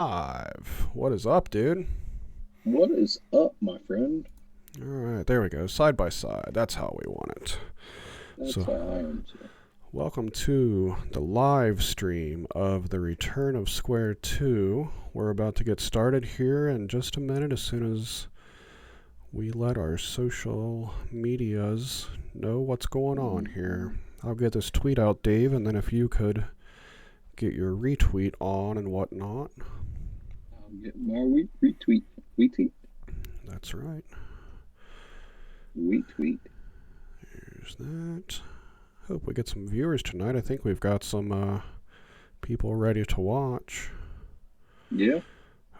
Live. What is up, dude? What is up, my friend? Alright, there we go. Side by side. That's how we want it. That's So, how I am too. welcome to the live stream of the return of Square2. We're about to get started here in just a minute as soon as we let our social medias know what's going on here. I'll get this tweet out, Dave, and then if you could get your retweet on and whatnot. I'll get my retweet. Retweet? That's right. Retweet. Here's that. Hope we get some viewers tonight. I think we've got some people ready to watch. Yeah.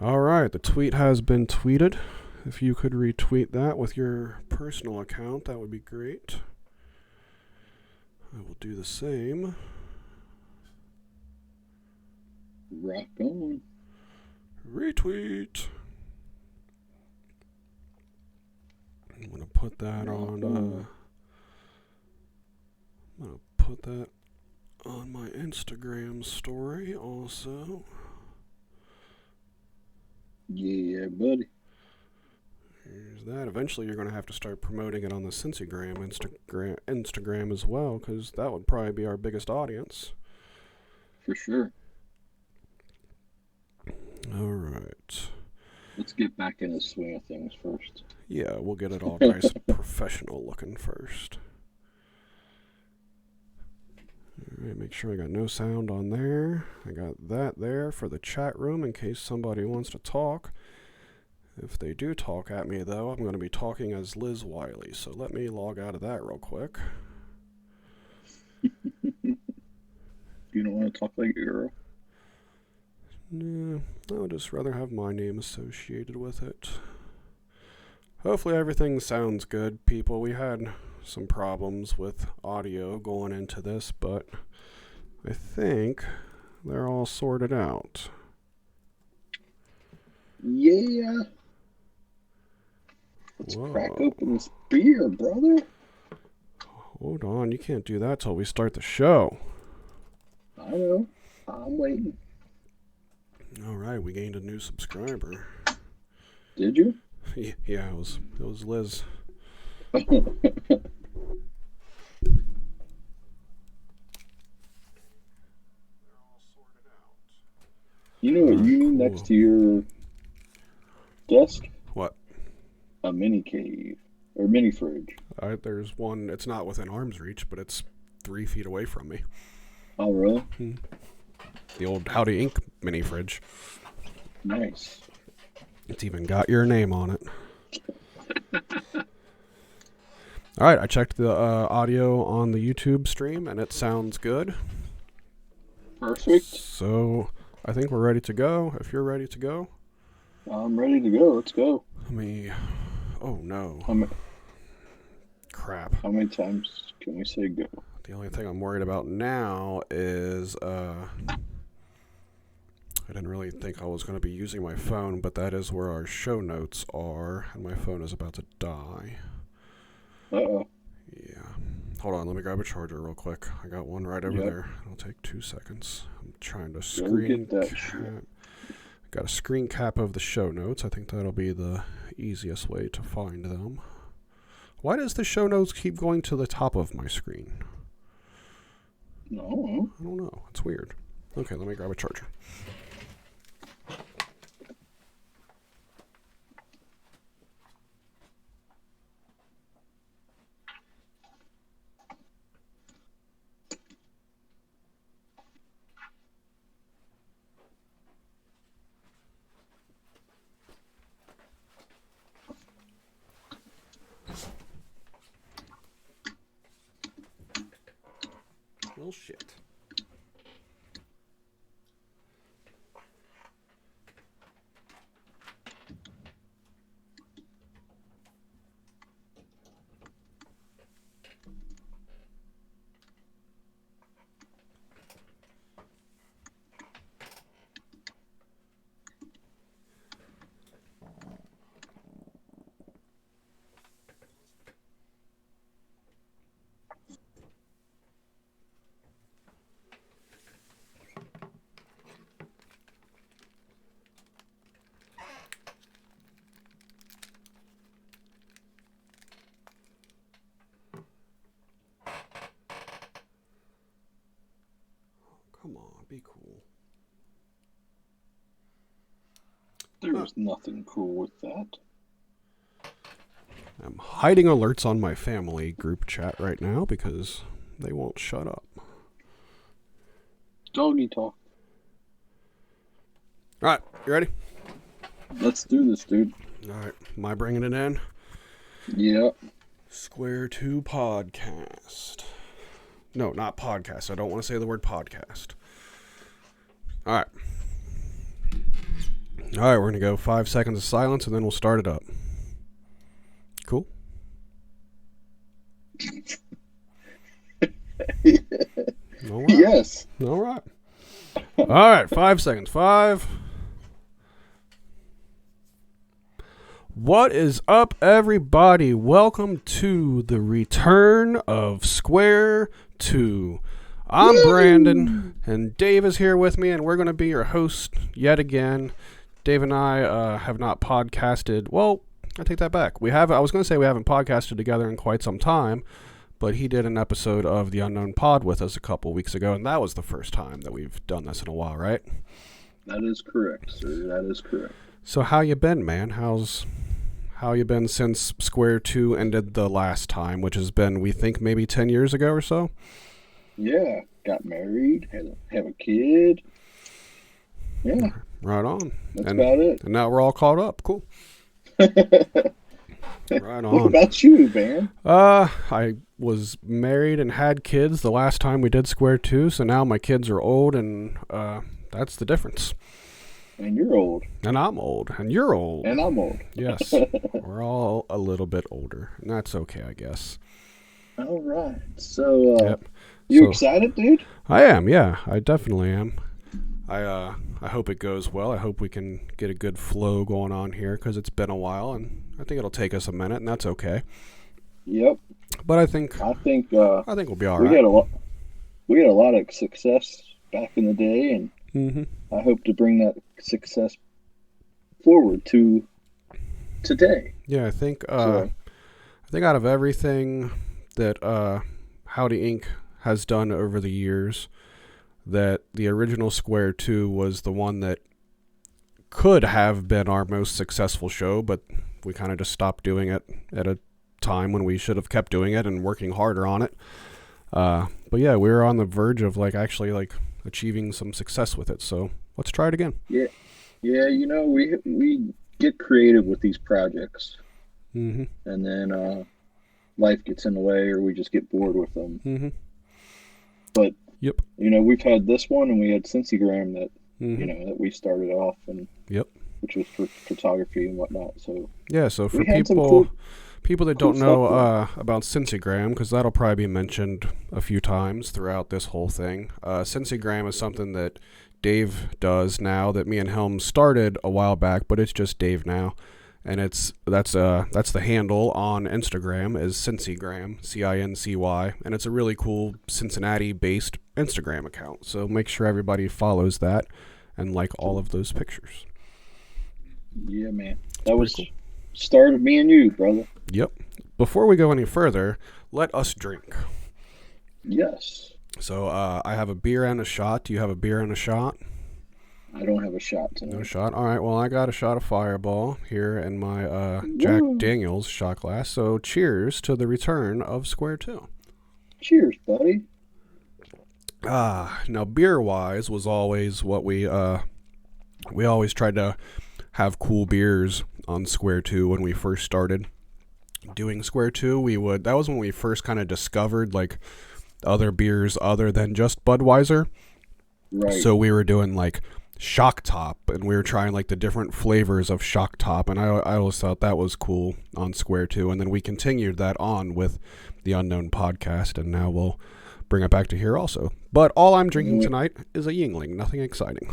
Alright, the tweet has been tweeted. If you could retweet that with your personal account, that would be great. I will do the same. Rock on. Retweet. I'm going to put that on. I'm going to put that on my Instagram story also. Yeah, buddy. Here's that. Eventually, you're going to have to start promoting it on the Cincygram Instagram as well, because that would probably be our biggest audience. For sure. All right. Let's get back in the swing of things first. Yeah, we'll get it all nice and professional looking first. All right, make sure I got no sound on there. I got that there for the chat room in case somebody wants to talk. If they do talk at me, though, I'm going to be talking as Liz Wiley, so let me log out of that real quick. You don't want to talk like a girl? No, I would just rather have my name associated with it. Hopefully everything sounds good, people. We had some problems with audio going into this, but I think they're all sorted out. Yeah. Let's crack open this beer, brother. Hold on, you can't do that till we start the show. I know. I'm waiting. Alright, we gained a new subscriber. Did you? Yeah, it was Liz. You know what you need next to your desk? What? A mini cave. Or mini fridge. There's one, it's not within arm's reach, but it's 3 feet away from me. Oh, really? The old Howdy Inc. mini fridge. Nice. It's even got your name on it. Alright, I checked the audio on the YouTube stream, and it sounds good. Perfect. So, I think we're ready to go. If you're ready to go. I'm ready to go. Let's go. Oh, no. Crap. How many times can we say go? The only thing I'm worried about now is, I didn't really think I was going to be using my phone, but that is where our show notes are, and my phone is about to die. Uh-oh. Yeah. Hold on, let me grab a charger real quick. I got one right over there. It'll take 2 seconds. I'm trying to screen cap. Got a screen cap of the show notes. I think that'll be the easiest way to find them. Why does the show notes keep going to the top of my screen? No. I don't know. It's weird. Okay, let me grab a charger. Well, shit. be cool. There's nothing cool with that. I'm hiding alerts on my family group chat right now because they won't shut up. Doggy talk. All right, you ready? Let's do this, dude. All right, am I bringing it in? Yep. Square2 podcast. No, not podcast. I don't want to say the word podcast. All right. All right, we're going to go 5 seconds of silence and then we'll start it up. Cool? All right. Yes. All right. All right, 5 seconds. 5. What is up, everybody? Welcome to the return of Square2. I'm Brandon, and Dave is here with me, and we're going to be your host yet again. Dave and I have not podcasted. Well, I take that back. I was going to say we haven't podcasted together in quite some time, but he did an episode of The Unknown Pod with us a couple weeks ago, and that was the first time that we've done this in a while, right? That is correct, sir. That is correct. So how you been, man? How you been since Square2 ended the last time, which has been, we think, maybe 10 years ago or so? Yeah, got married, have a kid. Yeah. Right on. That's about it. And now we're all caught up. Cool. Right on. What about you, man? I was married and had kids the last time we did Square2, so now my kids are old, and that's the difference. And you're old. And I'm old. And you're old. And I'm old. Yes. We're all a little bit older, and that's okay, I guess. All right. So, yep. You excited, dude? I am, yeah. I definitely am. I hope it goes well. I hope we can get a good flow going on here because it's been a while, and I think it'll take us a minute, and that's okay. Yep. But I think we'll be all right. We had a lot of success back in the day, and I hope to bring that success forward to today. Yeah, I think out of everything that Howdy Inc. has done over the years, that the original Square2 was the one that could have been our most successful show, but we kind of just stopped doing it at a time when we should have kept doing it and working harder on it. But yeah, we were on the verge of actually achieving some success with it. So let's try it again. Yeah. You know, we get creative with these projects, and then life gets in the way, or we just get bored with them. But yep, you know, we've had this one, and we had Cincygram that you know that we started off, and which was for photography and whatnot. So yeah, so for people that don't know about Cincygram, because that'll probably be mentioned a few times throughout this whole thing. Cincygram is something that Dave does now that me and Helm started a while back, but it's just Dave now. And that's the handle on Instagram is Cincygram, Cincy, and it's a really cool Cincinnati-based Instagram account. So make sure everybody follows that and like all of those pictures. Yeah, man. That was cool. Start of me and you, brother. Yep. Before we go any further, let us drink. Yes. So I have a beer and a shot. Do you have a beer and a shot? I don't have a shot tonight. No shot? All right, well, I got a shot of Fireball here in my Jack Daniels shot glass. So cheers to the return of Square2. Cheers, buddy. Now beer-wise was always what we always tried to have cool beers on Square2 when we first started doing Square2. That was when we first kind of discovered other beers other than just Budweiser. Right. So we were doing Shock Top, and we were trying the different flavors of Shock Top, and I always thought that was cool on Square2, and then we continued that on with the Unknown podcast, and now we'll bring it back to here also. But all I'm drinking tonight is a Yingling, nothing exciting.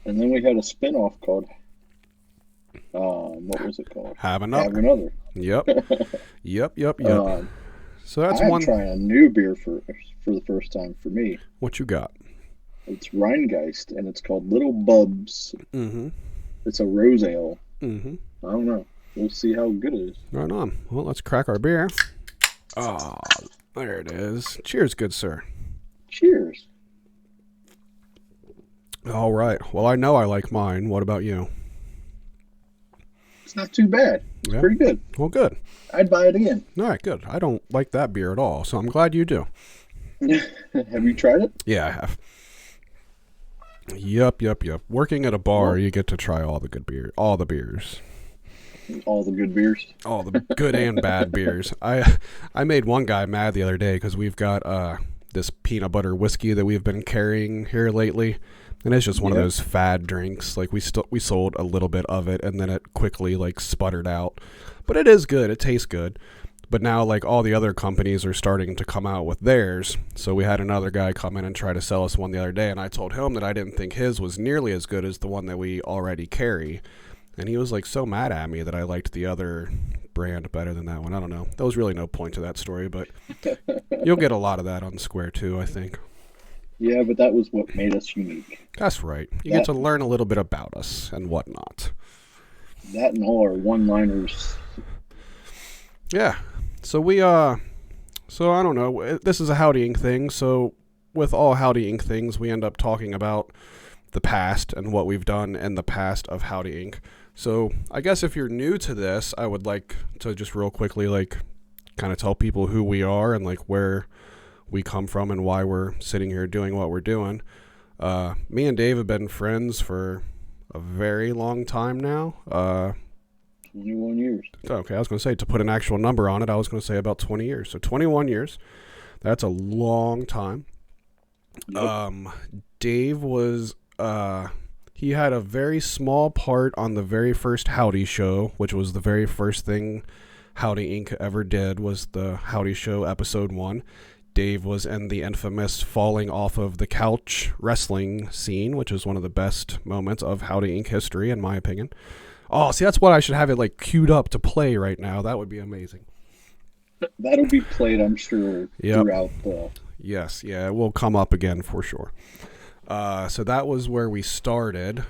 And then we had a spin-off called what was it called? Have Another. Have Another. Yep. Yep. So that's I'm trying a new beer for the first time for me. What you got? It's Rheingeist, and it's called Little Bubs. It's a rose ale. I don't know. We'll see how good it is. Right on. Well, let's crack our beer. Oh, there it is. Cheers, good sir. Cheers. All right. Well, I know I like mine. What about you? It's not too bad. It's Yeah. pretty good. Well, good. I'd buy it again. All right, good. I don't like that beer at all, so I'm glad you do. Have you tried it? Yeah, I have. Yup. Working at a bar, Well, you get to try all the good beer, all the beers. all the good beers. All the good and bad beers. I made one guy mad the other day because we've got this peanut butter whiskey that we've been carrying here lately, and it's just one of those fad drinks. Like we sold a little bit of it, and then it quickly like sputtered out. But it is good. It tastes good. But now like all the other companies are starting to come out with theirs. So we had another guy come in and try to sell us one the other day, and I told him that I didn't think his was nearly as good as the one that we already carry. And he was like so mad at me that I liked the other brand better than that one. I don't know. There was really no point to that story, but you'll get a lot of that on Square2, I think. Yeah, but that was what made us unique. That's right. You get to learn a little bit about us and whatnot. That and all our one-liners. Yeah. So so I don't know. This is a Howdy Inc. thing. So with all Howdy Inc. things, we end up talking about the past and what we've done in the past of Howdy Inc. So I guess if you're new to this, I would like to just real quickly like kind of tell people who we are and like where we come from and why we're sitting here doing what we're doing. Me and Dave have been friends for a very long time now. 21 years. Okay, I was going to say, to put an actual number on it, I was going to say about 20 years. So 21 years. That's a long time. Yep. Dave was... he had a very small part on the very first Howdy show, which was the very first thing Howdy Inc. ever did, was the Howdy Show episode 1. Dave was in the infamous falling off of the couch wrestling scene, which is one of the best moments of Howdy Inc. history, in my opinion. Oh, see, that's what I should have it like queued up to play right now. That would be amazing. That'll be played, I'm sure, throughout the... Yes, yeah, it will come up again for sure. So that was where we started.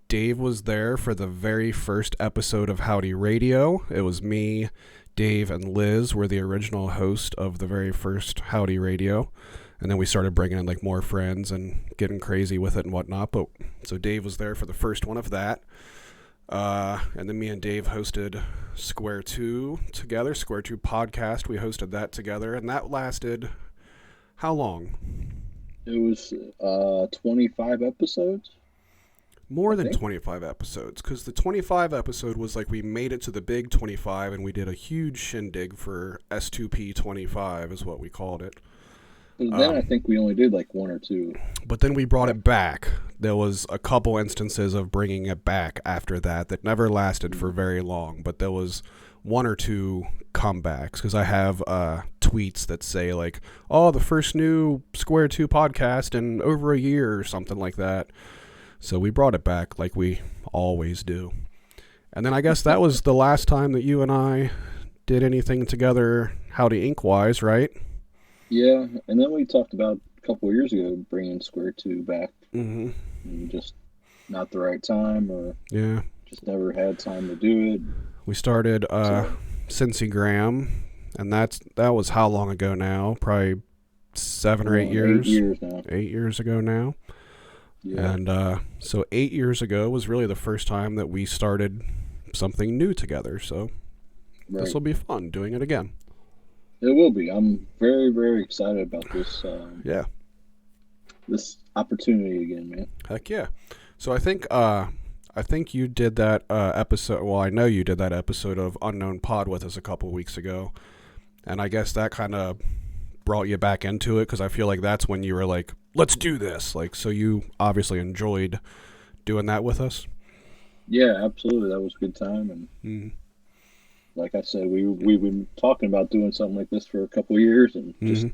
Dave was there for the very first episode of Howdy Radio. It was me, Dave, and Liz were the original host of the very first Howdy Radio. And then we started bringing in like more friends and getting crazy with it and whatnot. But so Dave was there for the first one of that. And then me and Dave hosted Square2 together, Square2 Podcast. We hosted that together, and that lasted how long? It was 25 episodes. More than 25 episodes, because the 25 episode was like we made it to the big 25, and we did a huge shindig for S2P 25 is what we called it. But then I think we only did like one or two. But then we brought it back. There was a couple instances of bringing it back after that never lasted for very long. But there was one or two comebacks, because I have tweets that say like, oh, the first new Square2 podcast in over a year or something like that. So we brought it back like we always do. And then I guess that was the last time that you and I did anything together Howdy Inc. wise, right? Yeah, and then we talked about a couple of years ago bringing Square2 back. Mm-hmm. And just not the right time, or just never had time to do it. We started Cincygram, and that was how long ago now? Probably 7 or 8 years. 8 years now. 8 years ago now. Yeah. And so 8 years ago was really the first time that we started something new together. So this will be fun doing it again. It will be. I'm very, very excited about this. This opportunity again, man. Heck yeah! So I think you did that episode. Well, I know you did that episode of Unknown Pod with us a couple weeks ago, and I guess that kind of brought you back into it, because I feel like that's when you were like, "Let's do this!" Like, so you obviously enjoyed doing that with us. Yeah, absolutely. That was a good time, and like I said, we've been talking about doing something like this for a couple of years, and just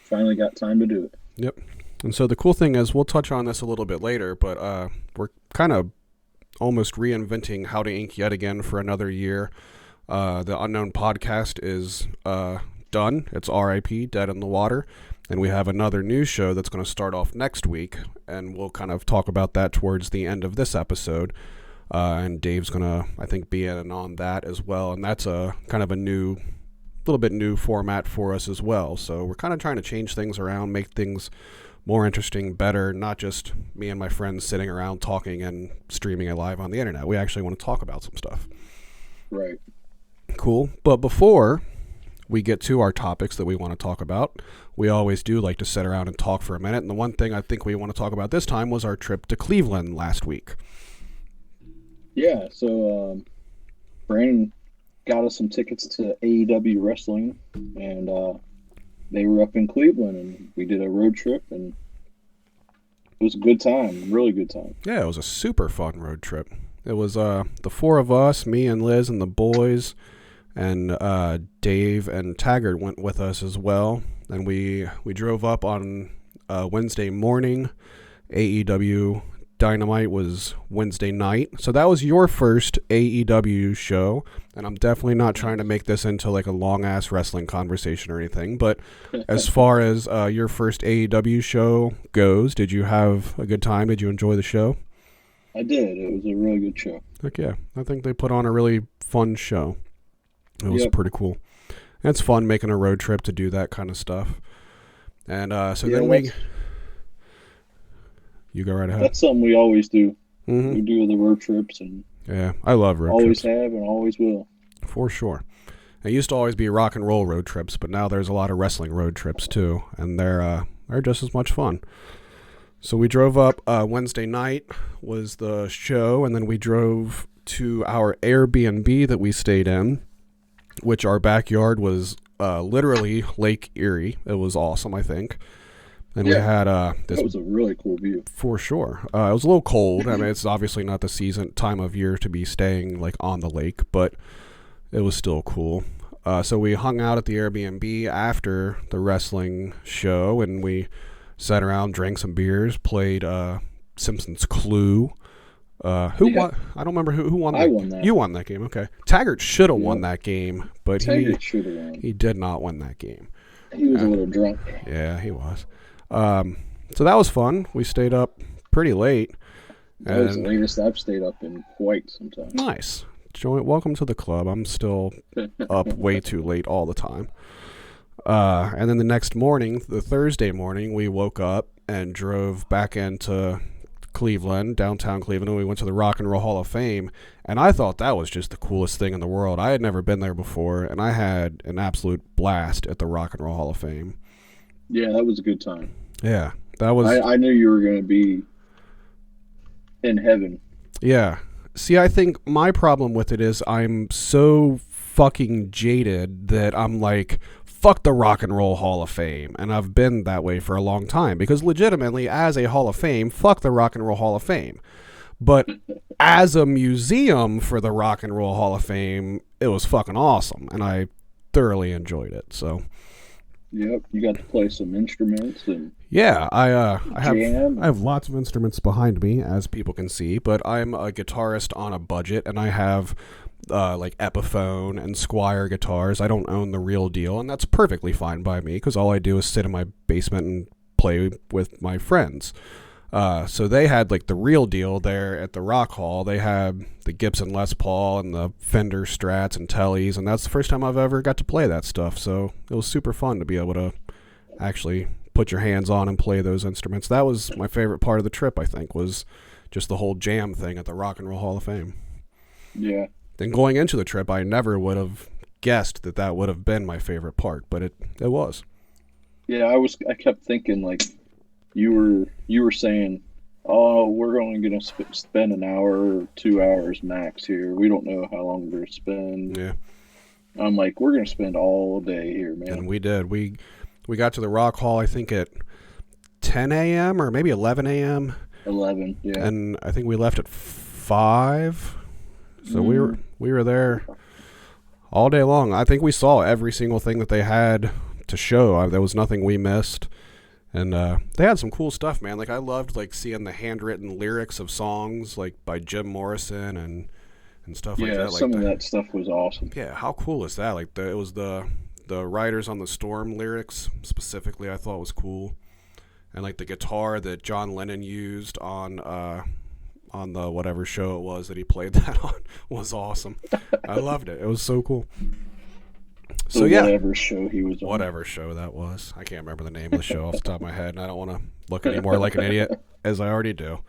finally got time to do it. Yep. And so the cool thing is, we'll touch on this a little bit later, but we're kind of almost reinventing Howdy Inc. yet again for another year. The Unknown Podcast is done. It's RIP, dead in the water. And we have another news show that's going to start off next week, and we'll kind of talk about that towards the end of this episode. And Dave's going to, I think, be in on that as well. And that's a kind of a little bit new format for us as well. So we're kind of trying to change things around, make things more interesting, better, not just me and my friends sitting around talking and streaming it live on the internet. We actually want to talk about some stuff. Right. Cool. But before we get to our topics that we want to talk about, we always do like to sit around and talk for a minute. And the one thing I think we want to talk about this time was our trip to Cleveland last week. Yeah, so Brandon got us some tickets to AEW wrestling, and they were up in Cleveland, and we did a road trip, and it was a good time, really good time. Yeah, it was a super fun road trip. It was the four of us, me and Liz and the boys, and Dave and Taggart went with us as well. And we drove up on Wednesday morning. AEW Dynamite was Wednesday night. So that was your first AEW show. And I'm definitely not trying to make this into like a long-ass wrestling conversation or anything. But as far as your first AEW show goes, did you have a good time? Did you enjoy the show? I did. It was a really good show. Heck yeah. I think they put on a really fun show. It was pretty cool. And it's fun making a road trip to do that kind of stuff. And then you go right ahead. That's something we always do. Mm-hmm. We do the road trips, and yeah, I love road always trips. Always have and always will. For sure. It used to always be rock and roll road trips, but now there's a lot of wrestling road trips too, and they're just as much fun. So we drove up Wednesday night was the show, and then we drove to our Airbnb that we stayed in, which our backyard was literally Lake Erie. It was awesome, I think. And we had this. That was a really cool view. For sure. It was a little cold. I mean, it's obviously not the time of year to be staying like on the lake, but it was still cool. So we hung out at the Airbnb after the wrestling show, and we sat around, drank some beers, played Simpsons Clue. Who won? I don't remember who won. I won that. You won that game. Okay. Taggart should have won that game, but he did not win that game. He was a little drunk. Yeah, he was. So that was fun. We stayed up pretty late. That was the latest I've stayed up in quite some time. Nice. Welcome to the club. I'm still up way too late all the time. And then the next morning, the Thursday morning, we woke up and drove back into Cleveland, downtown Cleveland, and we went to the Rock and Roll Hall of Fame. And I thought that was just the coolest thing in the world. I had never been there before, and I had an absolute blast at the Rock and Roll Hall of Fame. Yeah, that was a good time. Yeah, that was. I knew you were going to be in heaven. Yeah. See, I think my problem with it is I'm so fucking jaded that I'm like, fuck the Rock and Roll Hall of Fame. And I've been that way for a long time. Because legitimately, as a Hall of Fame, fuck the Rock and Roll Hall of Fame. But as a museum for the Rock and Roll Hall of Fame, it was fucking awesome. And I thoroughly enjoyed it, so... Yep, you got to play some instruments and yeah, I have lots of instruments behind me, as people can see, but I'm a guitarist on a budget, and I have like Epiphone and Squire guitars. I don't own the real deal, and that's perfectly fine by me because all I do is sit in my basement and play with my friends. So they had like the real deal there at the Rock Hall. They had the Gibson Les Paul and the Fender Strats and Tellys, and that's the first time I've ever got to play that stuff. So it was super fun to be able to actually put your hands on and play those instruments. That was my favorite part of the trip, I think, was just the whole jam thing at the Rock and Roll Hall of Fame. Yeah. Then going into the trip, I never would have guessed that would have been my favorite part, but it was. Yeah, I kept thinking like, you were saying, oh, we're only going to spend an hour or 2 hours max here. We don't know how long we're going to spend. Yeah. I'm like, we're going to spend all day here, man. And we did. We got to the Rock Hall, I think, at 10 a.m. or maybe 11 a.m. 11, yeah. And I think we left at 5. So we were there all day long. I think we saw every single thing that they had to show. There was nothing we missed. And they had some cool stuff, man. Like I loved like seeing the handwritten lyrics of songs like by Jim Morrison and stuff like that. Yeah, like some of that stuff was awesome. Yeah, how cool is that? Like it was the Riders on the Storm lyrics specifically. I thought was cool, and like the guitar that John Lennon used on the whatever show it was that he played that on was awesome. I loved it. It was so cool. So yeah, whatever show he was on. Whatever show that was. I can't remember the name of the show off the top of my head, and I don't want to look anymore like an idiot as I already do.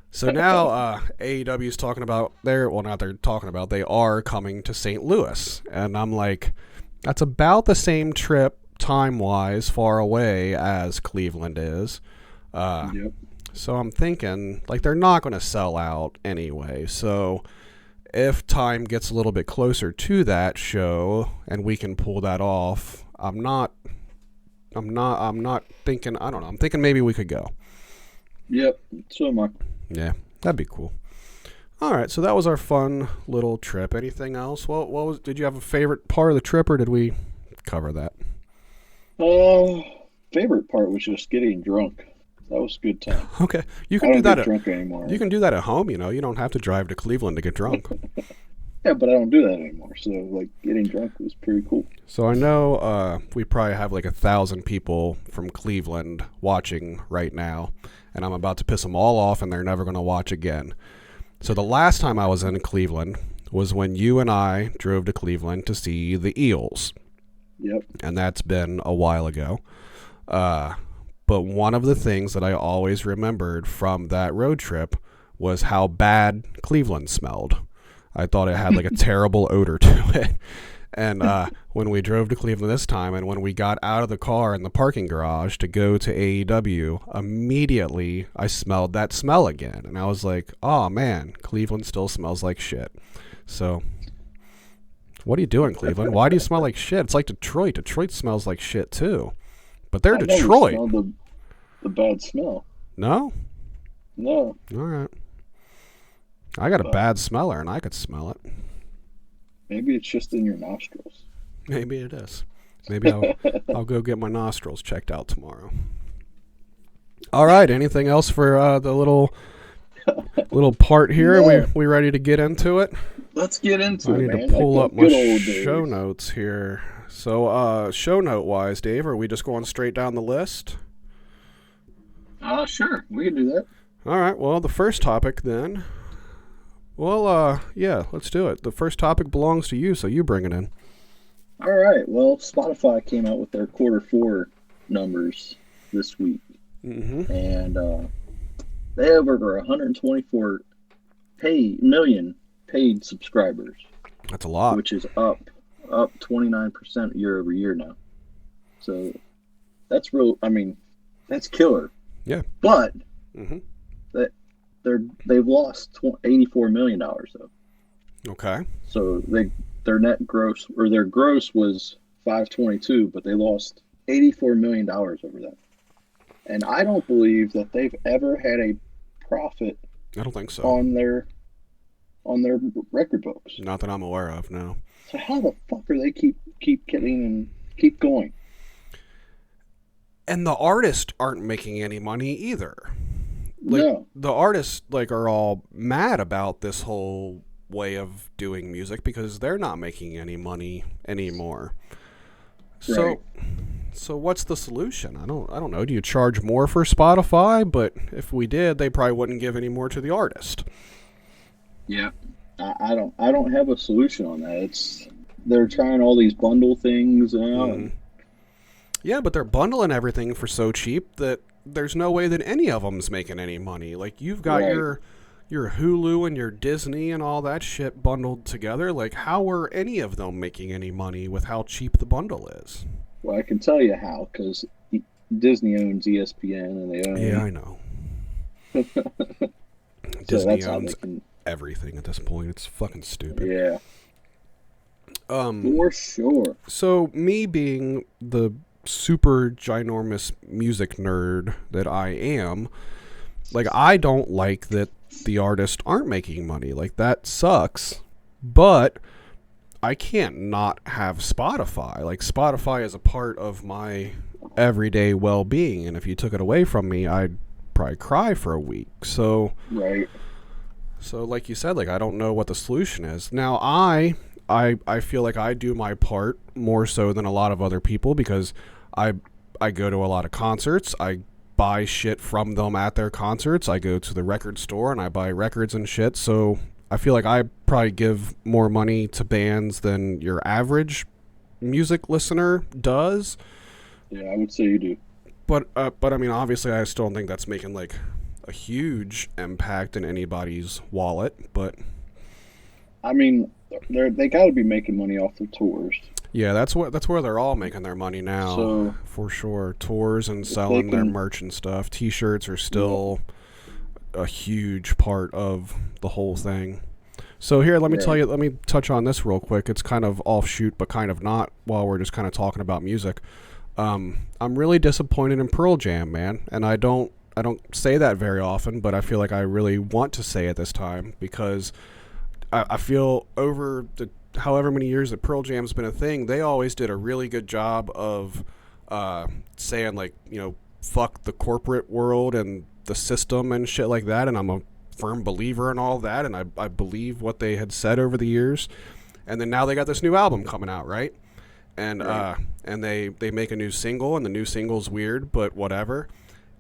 So now AEW is talking about they are coming to St. Louis, and I'm like, that's about the same trip time-wise far away as Cleveland is. Yep. So I'm thinking, like, they're not going to sell out anyway. So if time gets a little bit closer to that show and we can pull that off, I'm not thinking, I don't know. I'm thinking maybe we could go. Yep. So am I. Yeah, that'd be cool. All right, so that was our fun little trip. Anything else? Well, did you have a favorite part of the trip, or did we cover that? Favorite part was just getting drunk. That was a good time. Okay, you can I do don't that. get drunk anymore. You can do that at home. You know, you don't have to drive to Cleveland to get drunk. Yeah, but I don't do that anymore. So, like, getting drunk was pretty cool. So I know we probably have like 1,000 people from Cleveland watching right now, and I'm about to piss them all off, and they're never going to watch again. So the last time I was in Cleveland was when you and I drove to Cleveland to see the Eels. Yep. And that's been a while ago. But one of the things that I always remembered from that road trip was how bad Cleveland smelled. I thought it had like a terrible odor to it. And when we drove to Cleveland this time, and when we got out of the car in the parking garage to go to AEW, immediately I smelled that smell again. And I was like, oh man, Cleveland still smells like shit. So what are you doing, Cleveland? Why do you smell like shit? It's like Detroit. Detroit smells like shit too. But they're Detroit. I never smelled the bad smell. No? No. All right. I got a bad smeller, and I could smell it. Maybe it's just in your nostrils. Maybe it is. Maybe I'll go get my nostrils checked out tomorrow. All right. Anything else for the little part here? Yeah. We ready to get into it? Let's get into it, man. I need to pull up my show notes here. So, show note wise, Dave, are we just going straight down the list? Sure. We can do that. All right. Well, the first topic then. Well, yeah, let's do it. The first topic belongs to you, so you bring it in. All right. Well, Spotify came out with their Q4 numbers this week. Mm-hmm. And they have over 124 million paid subscribers. That's a lot. Which is up 29% year over year now. So that's real. I mean, that's killer. Yeah. But mm-hmm. they've lost $84 million though. Okay. So their net gross, or their gross, was 522, but they lost $84 million over that. And I don't believe that they've ever had a profit. I don't think so. On their record books. Not that I'm aware of, no. So how the fuck are they keep getting and keep going? And the artists aren't making any money either. Like, no. The artists are all mad about this whole way of doing music because they're not making any money anymore. Right. So what's the solution? I don't know. Do you charge more for Spotify? But if we did, they probably wouldn't give any more to the artist. Yeah. I don't have a solution on that. They're trying all these bundle things now. Mm. Yeah, but they're bundling everything for so cheap that there's no way that any of them's making any money. Like, you've got your Hulu and your Disney and all that shit bundled together. Like, how are any of them making any money with how cheap the bundle is? Well, I can tell you how, because Disney owns ESPN and they own... Yeah, I know. Disney owns everything at this point. It's fucking stupid. Yeah. For sure. So, me being the super ginormous music nerd that I am, I don't like that the artists aren't making money. That sucks. But I can't not have Spotify. Spotify is a part of my everyday well-being, and if you took it away from me, I'd probably cry for a week. So, right. So, like you said, I don't know what the solution is. Now, I feel like I do my part more so than a lot of other people because I go to a lot of concerts. I buy shit from them at their concerts. I go to the record store and I buy records and shit. So I feel like I probably give more money to bands than your average music listener does. Yeah, I would say you do. But I mean, obviously, I still don't think that's making like a huge impact in anybody's wallet. But I mean, they got to be making money off their tours. yeah, that's where they're all making their money now, so, for sure. Tours and selling their merch and stuff. T-shirts are still a huge part of the whole thing. So here, let me touch on this real quick. It's kind of offshoot, but kind of not, while we're just kind of talking about music. I'm really disappointed in Pearl Jam, man. And I don't say that very often, but I feel like I really want to say it this time, because I feel over the however many years that Pearl Jam's been a thing, they always did a really good job of saying, like, you know, fuck the corporate world and the system and shit like that. And I'm a firm believer in all that, and I believe what they had said over the years. And then now they got this new album coming out, right? And and they make a new single, and the new single's weird, but whatever.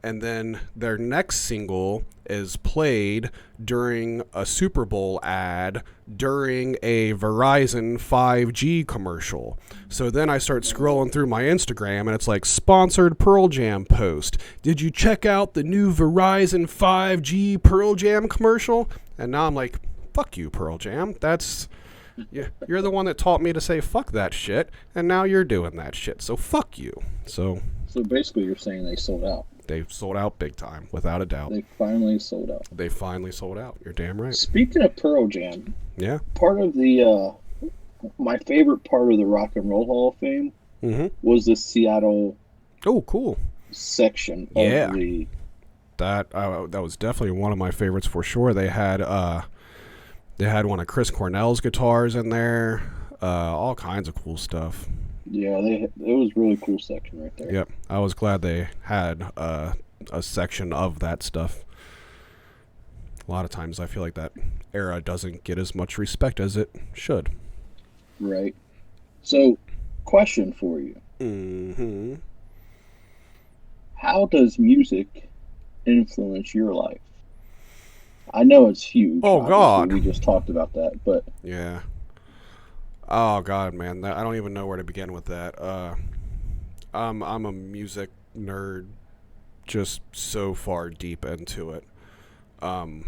And then their next single is played during a Super Bowl ad during a Verizon 5G commercial. So then I start scrolling through my Instagram, and it's like, sponsored Pearl Jam post. Did you check out the new Verizon 5G Pearl Jam commercial? And now I'm like, fuck you, Pearl Jam. That's... Yeah, you're the one that taught me to say fuck that shit, and now you're doing that shit. So fuck you. So basically you're saying they sold out. They've sold out big time, without a doubt. They finally sold out. They finally sold out. You're damn right. Speaking of Pearl Jam, yeah, part of the my favorite part of the Rock and Roll Hall of Fame was the Seattle cool section of the... That was definitely one of my favorites for sure. They had one of Chris Cornell's guitars in there, all kinds of cool stuff. Yeah, it was a really cool section right there. Yep, I was glad they had a section of that stuff. A lot of times I feel like that era doesn't get as much respect as it should. Right. So, question for you. Mm-hmm. How does music influence your life? I know it's huge. Oh, God. We just talked about that, but... Yeah. Oh, God, man. I don't even know where to begin with that. I'm a music nerd, just so far deep into it. Spotify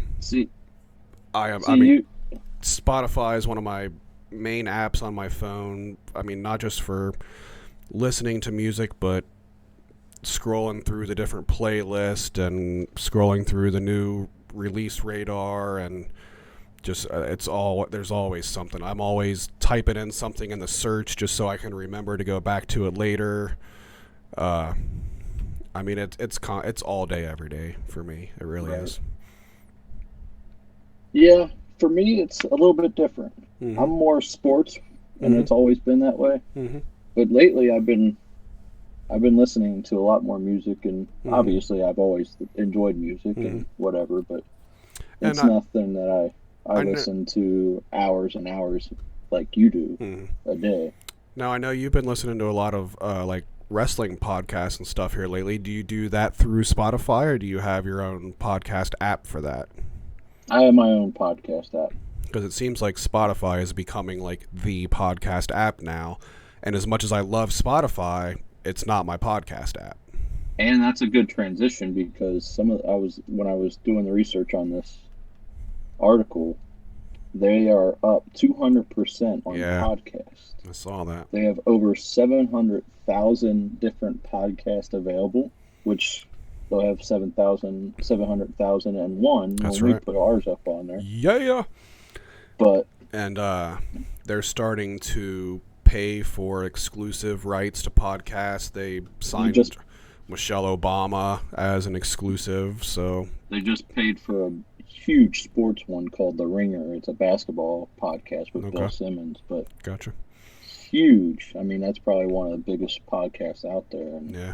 is one of my main apps on my phone. I mean, not just for listening to music, but scrolling through the different playlists and scrolling through the new release radar, and just there's always something. I'm always typing in something in the search just so I can remember to go back to it later. I mean, it's all day, every day for me. It really is. Yeah, for me, it's a little bit different. I'm more sports, and it's always been that way. But lately, I've been listening to a lot more music, and obviously, I've always enjoyed music and whatever. But it's nothing that I listen to hours and hours like you do a day. Now, I know you've been listening to a lot of like wrestling podcasts and stuff here lately. Do you do that through Spotify, or do you have your own podcast app for that? I have my own podcast app. Because it seems like Spotify is becoming like the podcast app now. And as much as I love Spotify, it's not my podcast app. And that's a good transition, because when I was doing the research on this article, they are up 200% on podcasts. I saw that. They have over 700,000 different podcasts available, which they'll have 700,001 when we put ours up on there. Yeah. And they're starting to pay for exclusive rights to podcasts. They signed Michelle Obama as an exclusive, so they just paid for a huge sports one called The Ringer. It's a basketball podcast with Bill Simmons, but gotcha. Huge. I mean, that's probably one of the biggest podcasts out there. And yeah.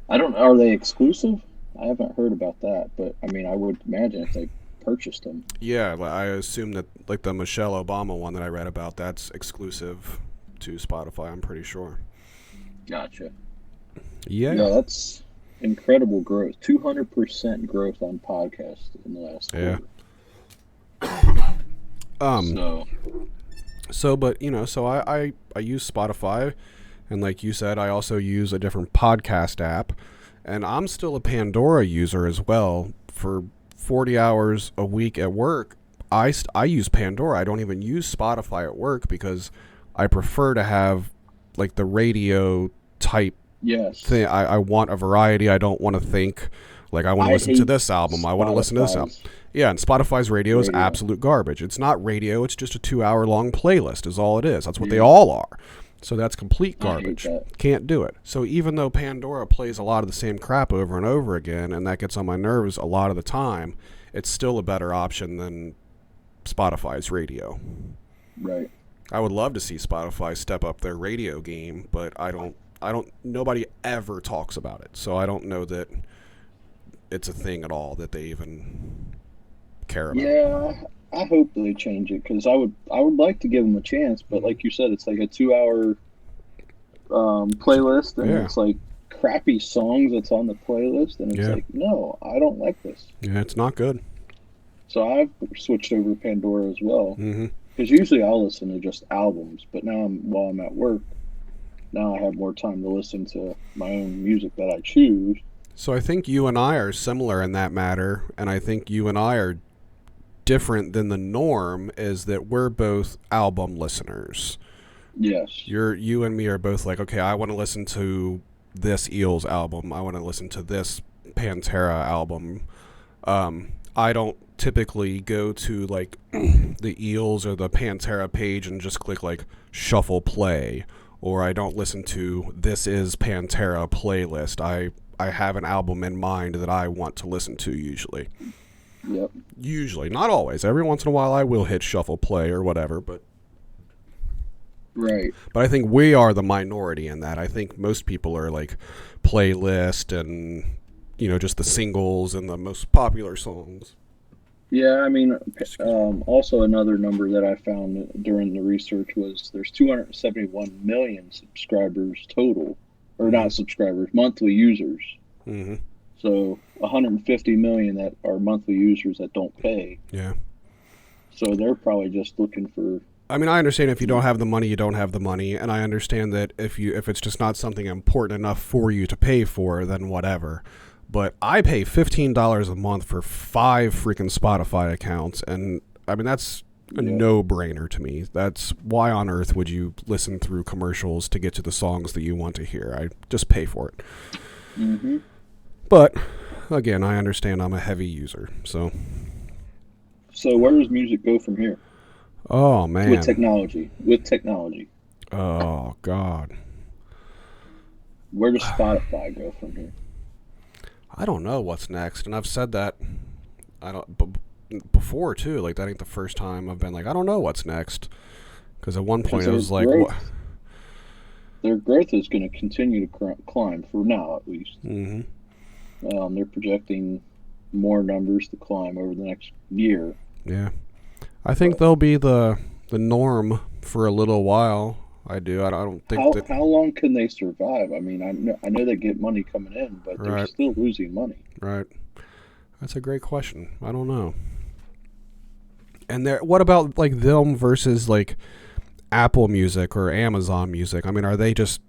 Are they exclusive? I haven't heard about that, but I mean, I would imagine if they purchased them. Yeah, I assume that like the Michelle Obama one that I read about, that's exclusive to Spotify, I'm pretty sure. Gotcha. Yeah. Yeah, that's incredible growth. 200% growth on podcasts in the last quarter. So, but so I use Spotify, and like you said, I also use a different podcast app, and I'm still a Pandora user as well. For 40 hours a week at work, I use Pandora. I don't even use Spotify at work because I prefer to have like the radio type thing. I want a variety. I don't want to think like I want to listen to this album. I want to listen to this album. Yeah, and Spotify's radio is absolute garbage. It's not radio. It's just a 2-hour long playlist is all it is. That's what they all are. So that's complete garbage. Can't do it. So even though Pandora plays a lot of the same crap over and over again, and that gets on my nerves a lot of the time, it's still a better option than Spotify's radio. Right. I would love to see Spotify step up their radio game, but nobody ever talks about it. So I don't know that it's a thing at all that they even care about. Yeah, I hope they change it because I would like to give them a chance, but like you said, it's like a 2-hour playlist, and it's like crappy songs that's on the playlist, and it's like, no, I don't like this. Yeah, it's not good. So I've switched over to Pandora as well, because usually I'll listen to just albums, but now while I'm at work, now I have more time to listen to my own music that I choose. So I think you and I are similar in that matter, and I think you and I are different than the norm is that we're both album listeners. Yes. You and me are both like, okay, I want to listen to this Eels album. I want to listen to this Pantera album. I don't typically go to like the Eels or the Pantera page and just click like shuffle play, or I don't listen to this is Pantera playlist. I have an album in mind that I want to listen to usually. Yep. Usually, not always. Every once in a while I will hit shuffle play or whatever, but right. But I think we are the minority in that. I think most people are like playlist and just the singles and the most popular songs. Yeah, I mean, also another number that I found during the research was there's 271 million subscribers total, or not subscribers, monthly users. Mm-hmm. So 150 million that are monthly users that don't pay. Yeah. So they're probably just looking for. I mean, I understand if you don't have the money, you don't have the money, and I understand that if it's just not something important enough for you to pay for, then whatever. But I pay $15 a month for 5 freaking Spotify accounts, and I mean that's a no-brainer to me. That's why on earth would you listen through commercials to get to the songs that you want to hear? I just pay for it. Mm-hmm. But again, I understand I'm a heavy user, so. So where does music go from here? Oh man. With technology. Oh God. Where does Spotify go from here? I don't know what's next, and I've said that before too. Like that ain't the first time I've been like, I don't know what's next, because at one point it was like, what? Their growth is going to continue to climb for now, at least. Mm-hmm. They're projecting more numbers to climb over the next year. Yeah, I think they'll be the norm for a little while. I do. I don't think how long can they survive? I mean, I know they get money coming in, but they're still losing money. Right. That's a great question. I don't know. And what about like them versus like Apple Music or Amazon Music? I mean, are they just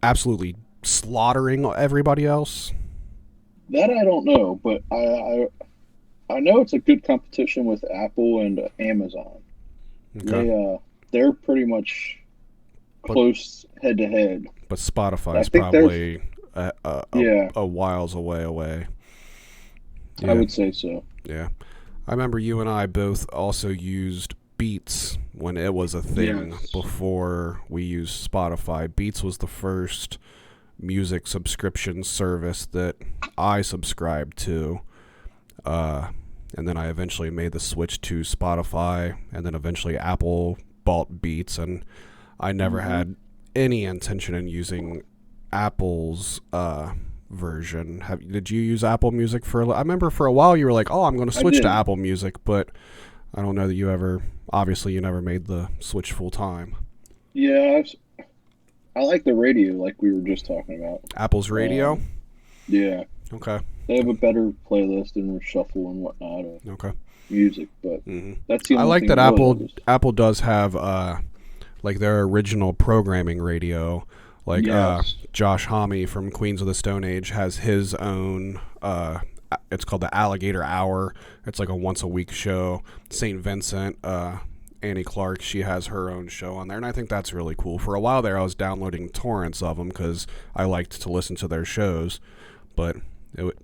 absolutely slaughtering everybody else? That I don't know, but I know it's a good competition with Apple and Amazon. Okay. They're pretty much close head to head. But Spotify is probably a whiles away. Yeah. I would say so. Yeah. I remember you and I both also used Beats when it was a thing before we used Spotify. Beats was the first music subscription service that I subscribed to. And then I eventually made the switch to Spotify, and then eventually Apple bought Beats, and I never had any intention in using Apple's version. Did you use Apple Music I remember for a while you were like, oh, I'm going to switch to Apple Music, but I don't know that you never made the switch full time. Yeah, I like the radio like we were just talking about. Apple's radio? Yeah. Okay. They have a better playlist and shuffle and whatnot. Okay. Music, but that's the only I like thing that Apple does have like their original programming radio. Like Yes. Josh Homme from Queens of the Stone Age has his own. It's called the Alligator Hour. It's like a once a week show. St. Vincent, Annie Clark, she has her own show on there, and I think that's really cool. For a while there, I was downloading torrents of them because I liked to listen to their shows, but it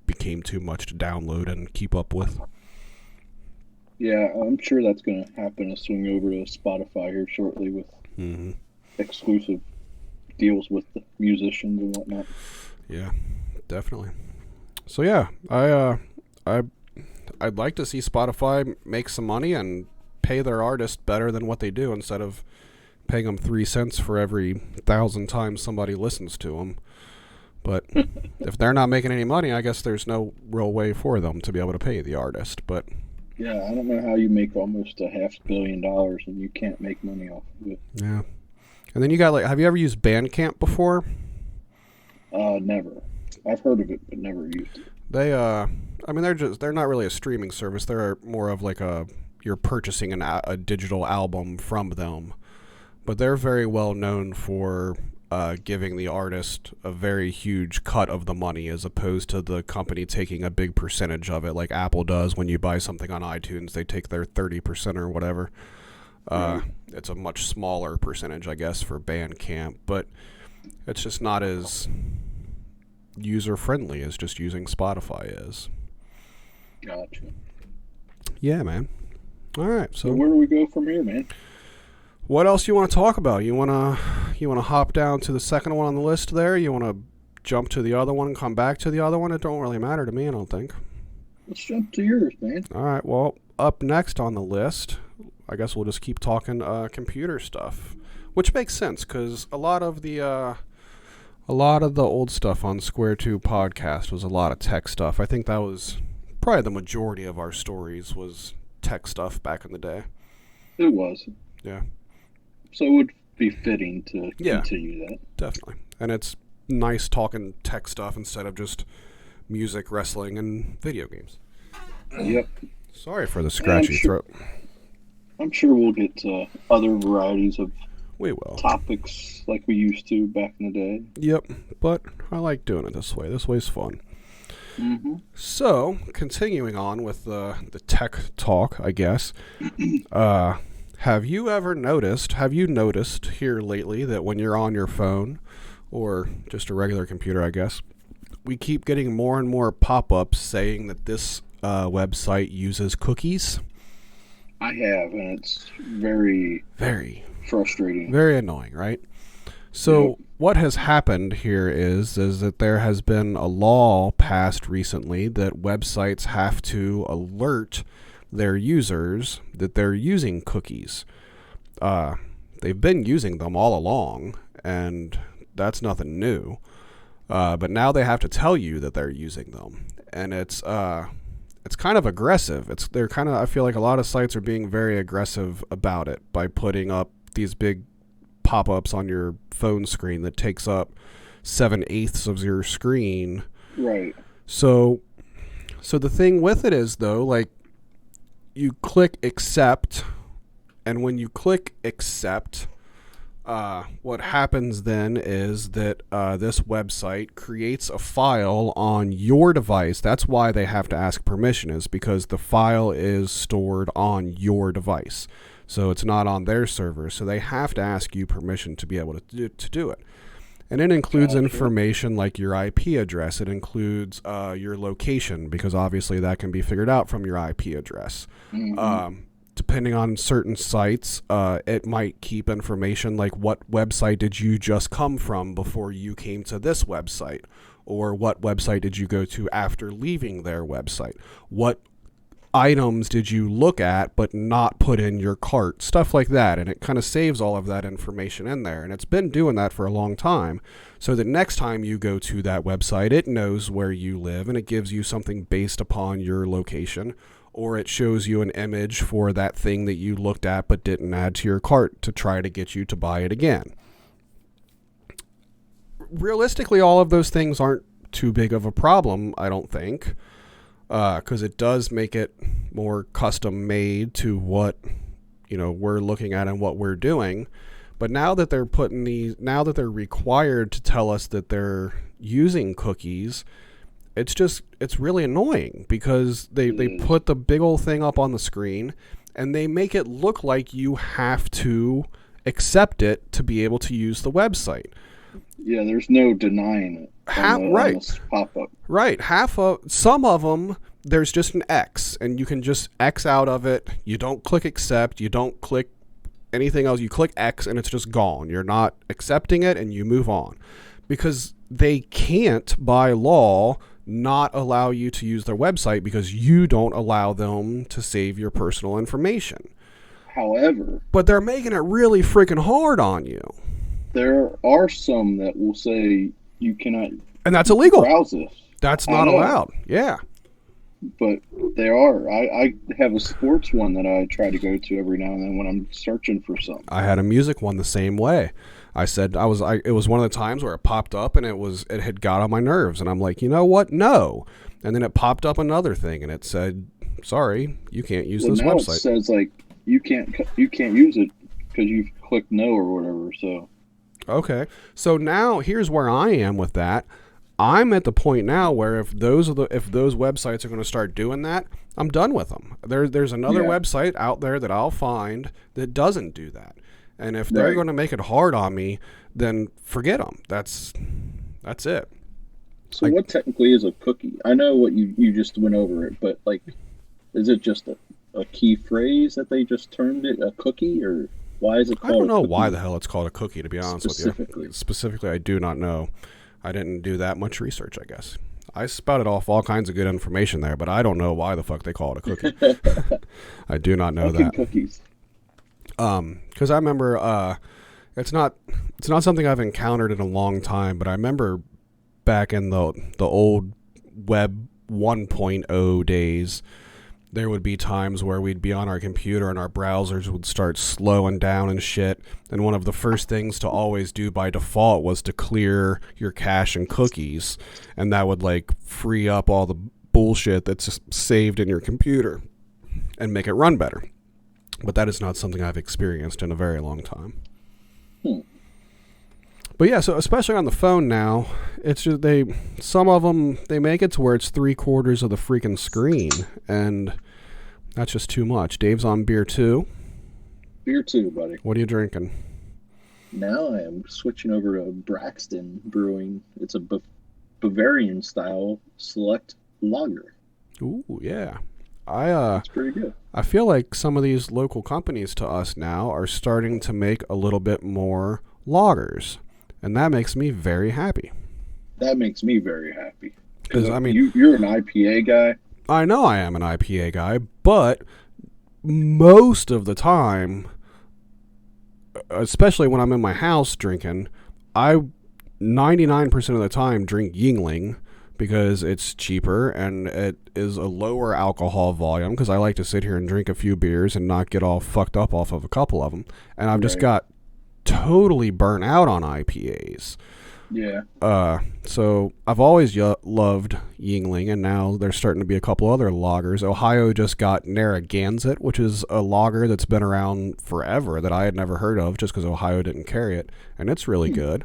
became too much to download and keep up with. Yeah, I'm sure that's going to happen to swing over to Spotify here shortly with exclusive deals with the musicians and whatnot. Yeah, definitely. So yeah, I'd like to see Spotify make some money and pay their artists better than what they do, instead of paying them 3 cents for every 1,000 times somebody listens to them. But if they're not making any money, I guess there's no real way for them to be able to pay the artist. But yeah, I don't know how you make almost $500 million and you can't make money off of it. Yeah. And then you got, like, have you ever used Bandcamp before? Never. I've heard of it, but never used it. They're not really a streaming service. They're more of like you're purchasing a digital album from them. But they're very well known for giving the artist a very huge cut of the money, as opposed to the company taking a big percentage of it, like Apple does when you buy something on iTunes. They take their 30% or whatever. It's a much smaller percentage, I guess, for Bandcamp, but it's just not as user-friendly as just using Spotify is. Gotcha. Yeah, man. All right, so where do we go from here, man? What else you want to talk about? You want to hop down to the second one on the list there? You want to jump to the other one and come back to the other one? It don't really matter to me, I don't think. Let's jump to yours, man. All right, well, up next on the list, I guess we'll just keep talking computer stuff, which makes sense because a lot of the old stuff on Square2 podcast was a lot of tech stuff. I think that was probably the majority of our stories was tech stuff back in the day. It was. Yeah. So it would be fitting to continue that. Definitely. And it's nice talking tech stuff instead of just music, wrestling, and video games. Yep. Sorry for the scratchy throat. I'm sure we'll get to other varieties of topics like we used to back in the day. Yep, but I like doing it this way. This way's fun. Mm-hmm. So, continuing on with the tech talk, I guess. Have you noticed here lately that when you're on your phone, or just a regular computer, I guess, we keep getting more and more pop-ups saying that this website uses cookies? I have, and it's very, very frustrating. Very annoying, right? So what has happened here is that there has been a law passed recently that websites have to alert their users that they're using cookies. They've been using them all along, and that's nothing new. But now they have to tell you that they're using them, and it's kind of aggressive. I feel like a lot of sites are being very aggressive about it by putting up these big pop-ups on your phone screen that takes up 7/8 of your screen. Right. So the thing with it is, though, like, you click accept, and when you click accept, what happens then is that this website creates a file on your device. That's why they have to ask permission, is because the file is stored on your device. So it's not on their server. So they have to ask you permission to be able to do it. And it includes information like your IP address. It includes your location, because obviously that can be figured out from your IP address. Mm-hmm. Depending on certain sites, it might keep information like what website did you just come from before you came to this website, or what website did you go to after leaving their website. What items did you look at but not put in your cart, stuff like that. And it kind of saves all of that information in there, and it's been doing that for a long time, so that next time you go to that website, it knows where you live and it gives you something based upon your location, or it shows you an image for that thing that you looked at but didn't add to your cart to try to get you to buy it again. Realistically, all of those things aren't too big of a problem, I don't think, because it does make it more custom made to what we're looking at and what we're doing. But now that they're they're required to tell us that they're using cookies, it's really annoying because they put the big old thing up on the screen and they make it look like you have to accept it to be able to use the website. Yeah, there's no denying it. Right. On the pop-up. Right. Some of them, there's just an X, and you can just X out of it. You don't click accept. You don't click anything else. You click X, and it's just gone. You're not accepting it, and you move on. Because they can't, by law, not allow you to use their website because you don't allow them to save your personal information. However, but they're making it really freaking hard on you. There are some that will say you cannot, and that's illegal. Browse this. That's not allowed. Yeah, but they are. I have a sports one that I try to go to every now and then when I'm searching for something. I had a music one the same way. I said it was one of the times where it popped up and it had got on my nerves, and I'm like, you know what? No. And then it popped up another thing and it said, sorry, you can't use this now website. It says like you can't use it because you've clicked no or whatever. So okay, so now here's where I am with that. I'm at the point now where if those websites are going to start doing that, I'm done with them. There's another website out there that I'll find that doesn't do that. And if they're going to make it hard on me, then forget them. That's it. So what technically is a cookie? I know what you just went over it, but like, is it just a key phrase that they just termed it a cookie, or why is it called? I don't know why the hell it's called a cookie, to be honest with you. Specifically, I do not know. I didn't do that much research, I guess. I spouted off all kinds of good information there, but I don't know why the fuck they call it a cookie. I do not know that. Cookies. Because I remember it's not something I've encountered in a long time, but I remember back in the old web 1.0 days, there would be times where we'd be on our computer and our browsers would start slowing down and shit, and one of the first things to always do by default was to clear your cache and cookies, and that would like free up all the bullshit that's saved in your computer and make it run better. But that is not something I've experienced in a very long time. But yeah, so especially on the phone now, it's just some of them, they make it to where it's 3/4 of the freaking screen, and that's just too much. Dave's on beer 2. Beer 2, buddy. What are you drinking? Now I am switching over to Braxton Brewing. It's a Bavarian style select lager. Ooh, yeah. It's pretty good. I feel like some of these local companies to us now are starting to make a little bit more lagers, and that makes me very happy. That makes me very happy. Because I mean, you're an IPA guy. I know I am an IPA guy, but most of the time, especially when I'm in my house drinking, I 99% of the time drink Yingling, because it's cheaper and it is a lower alcohol volume, because I like to sit here and drink a few beers and not get all fucked up off of a couple of them. And I've just got totally burnt out on IPAs. Yeah. So I've always loved Yingling, and now there's starting to be a couple other lagers. Ohio just got Narragansett, which is a lager that's been around forever that I had never heard of just because Ohio didn't carry it, and it's really good.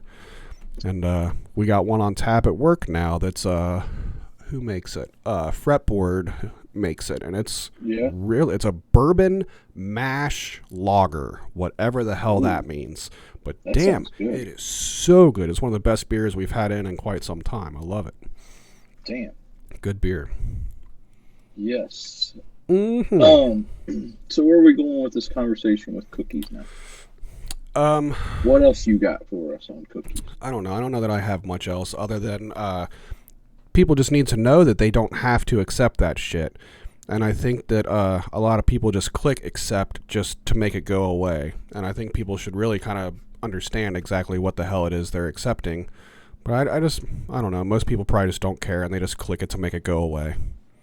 And we got one on tap at work now that's who makes it? Fretboard makes it, and it's it's a bourbon mash lager, whatever the hell that means. But that damn, it is so good. It's one of the best beers we've had in quite some time. I love it. Damn. Good beer. Yes. Mm-hmm. So where are we going with this conversation with cookies now? What else you got for us on cookies? I don't know. I don't know that I have much else other than people just need to know that they don't have to accept that shit. And I think that a lot of people just click accept just to make it go away. And I think people should really kind of understand exactly what the hell it is they're accepting. But I don't know. Most people probably just don't care, and they just click it to make it go away.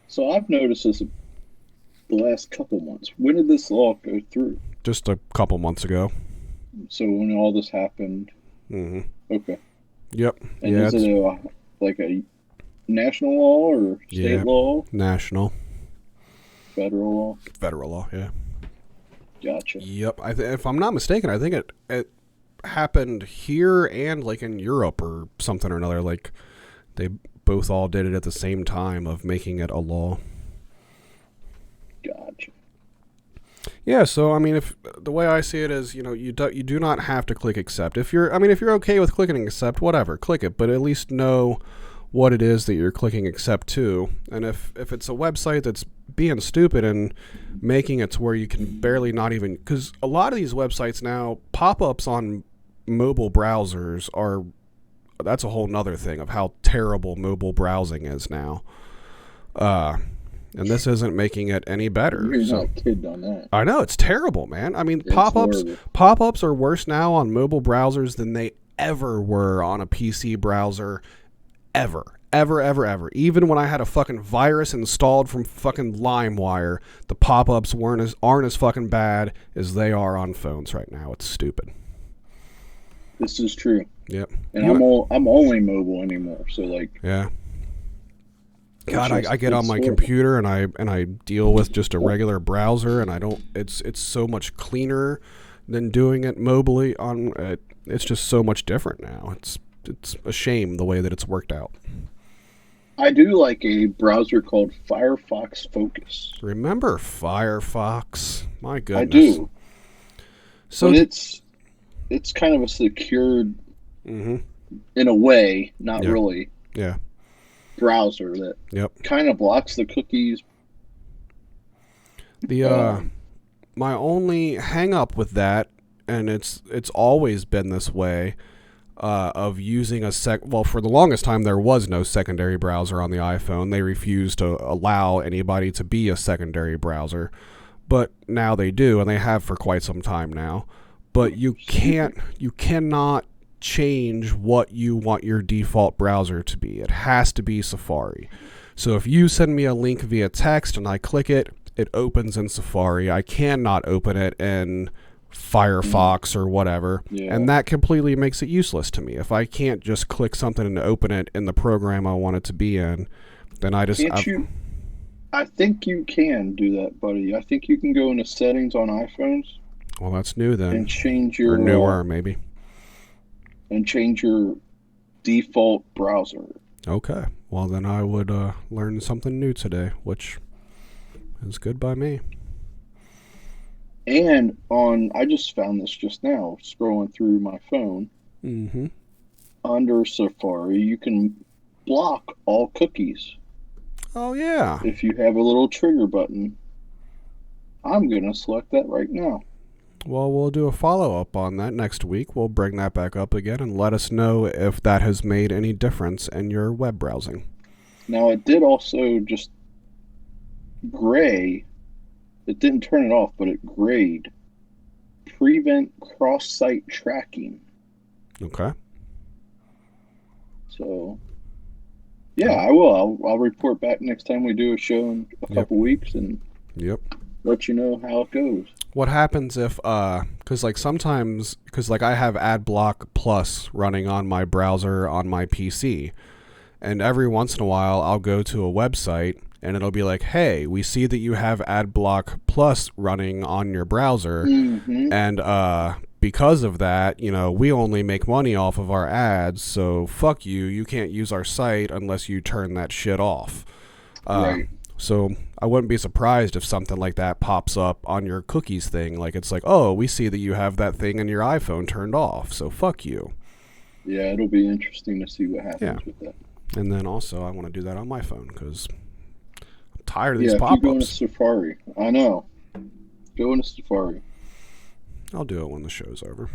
So I've noticed this the last couple months. When did this law go through? Just a couple months ago. So when all this happened. Mm-hmm. Okay. Yep. And is it like a national law or state law? National. Federal law? Federal law, yeah. Gotcha. Yep. If I'm not mistaken, I think it happened here and like in Europe or something or another. Like they both all did it at the same time of making it a law. Gotcha. Yeah, so I mean, if the way I see it is, you do not have to click accept. If you're okay with clicking accept, whatever, click it, but at least know what it is that you're clicking accept to. And if it's a website that's being stupid and making it to where you can barely not even, because a lot of these websites now, pop-ups on mobile browsers that's a whole nother thing of how terrible mobile browsing is now. And this isn't making it any better. You're not kidding on that. I know, it's terrible, man. I mean, pop-ups are worse now on mobile browsers than they ever were on a PC browser. Ever. Even when I had a fucking virus installed from fucking LimeWire, the pop-ups aren't as fucking bad as they are on phones right now. It's stupid. This is true. Yep. And I'm only mobile anymore, so like. Yeah. God, I get on my computer and I deal with just a regular browser, and I don't. It's so much cleaner than doing it mobily on. It's just so much different now. It's a shame the way that it's worked out. I do like a browser called Firefox Focus. Remember Firefox? My goodness. I do. So but it's kind of a secured, in a way, not really. Yeah. Browser that kind of blocks the cookies. My only hang up with that, and it's always been this way, of using for the longest time there was no secondary browser on the iPhone. They refused to allow anybody to be a secondary browser, but now they do, and they have for quite some time now. But you cannot change what you want your default browser to be. It has to be Safari. So if you send me a link via text and I click it, it opens in Safari. I cannot open it in Firefox or whatever. Yeah. And that completely makes it useless to me. If I can't just click something and open it in the program I want it to be in, then I just... I think you can do that, buddy. I think you can go into settings on iPhones. Well, that's new then. And change your... Or newer, maybe. And change your default browser. Okay. Well, then I would learn something new today, which is good by me. And I just found this just now, scrolling through my phone. Mm-hmm. Under Safari, you can block all cookies. Oh, yeah. If you have a little trigger button. I'm going to select that right now. Well, we'll do a follow-up on that next week. We'll bring that back up again and let us know if that has made any difference in your web browsing. Now, it did also just gray. It didn't turn it off, but it grayed. Prevent cross-site tracking. Okay. So, yeah, I will. I'll report back next time we do a show in a couple weeks and let you know how it goes. What happens if, because I have AdBlock Plus running on my browser on my PC, and every once in a while I'll go to a website and it'll be like, hey, we see that you have AdBlock Plus running on your browser, and because of that, we only make money off of our ads, so fuck you, you can't use our site unless you turn that shit off. Right. So I wouldn't be surprised if something like that pops up on your cookies thing. Like, it's like, oh, we see that you have that thing in your iPhone turned off, so fuck you. Yeah, it'll be interesting to see what happens with that. And then also, I want to do that on my phone because I'm tired of these pop-ups. Go into Safari. I know. Go into Safari. I'll do it when the show's over.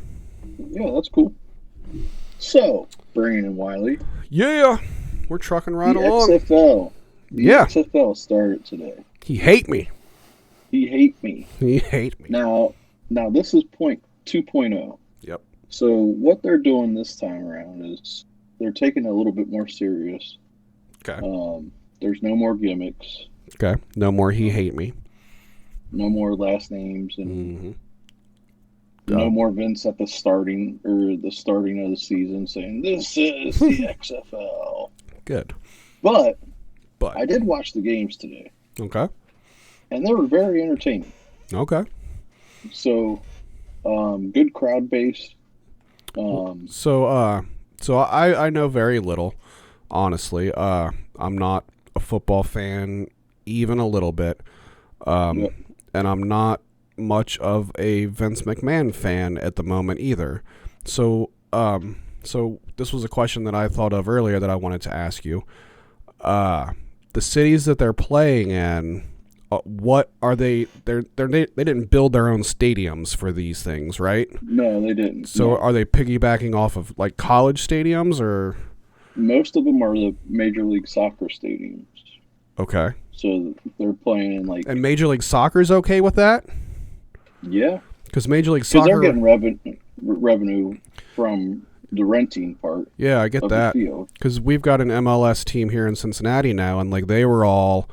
Yeah, that's cool. So, Brandon Wiley. Yeah, we're trucking right along. XFL. The XFL started today. He hate me. He hate me. He hate me. Now this is point 2.0. Yep. So what they're doing this time around is they're taking it a little bit more serious. Okay. There's no more gimmicks. Okay. No more he hate me. No more last names and no more Vince at the starting of the season saying this is the XFL. Good. But I did watch the games today. Okay. And they were very entertaining. Okay. So good crowd base. So I know very little, honestly. I'm not a football fan even a little bit. Yep. And I'm not much of a Vince McMahon fan at the moment either. So this was a question that I thought of earlier that I wanted to ask you. The cities that they're playing in, what are they? They didn't build their own stadiums for these things, right? No, they didn't. So No. are they piggybacking off of like college stadiums or? Most of them are the Major League Soccer stadiums. Okay. So they're playing in like. And Major League Soccer's okay with that? Yeah. Because Major League Because they're Soccer, getting revenue from the renting part yeah, I get of the that. field. Because we've got an MLS team here in Cincinnati now, and like they were all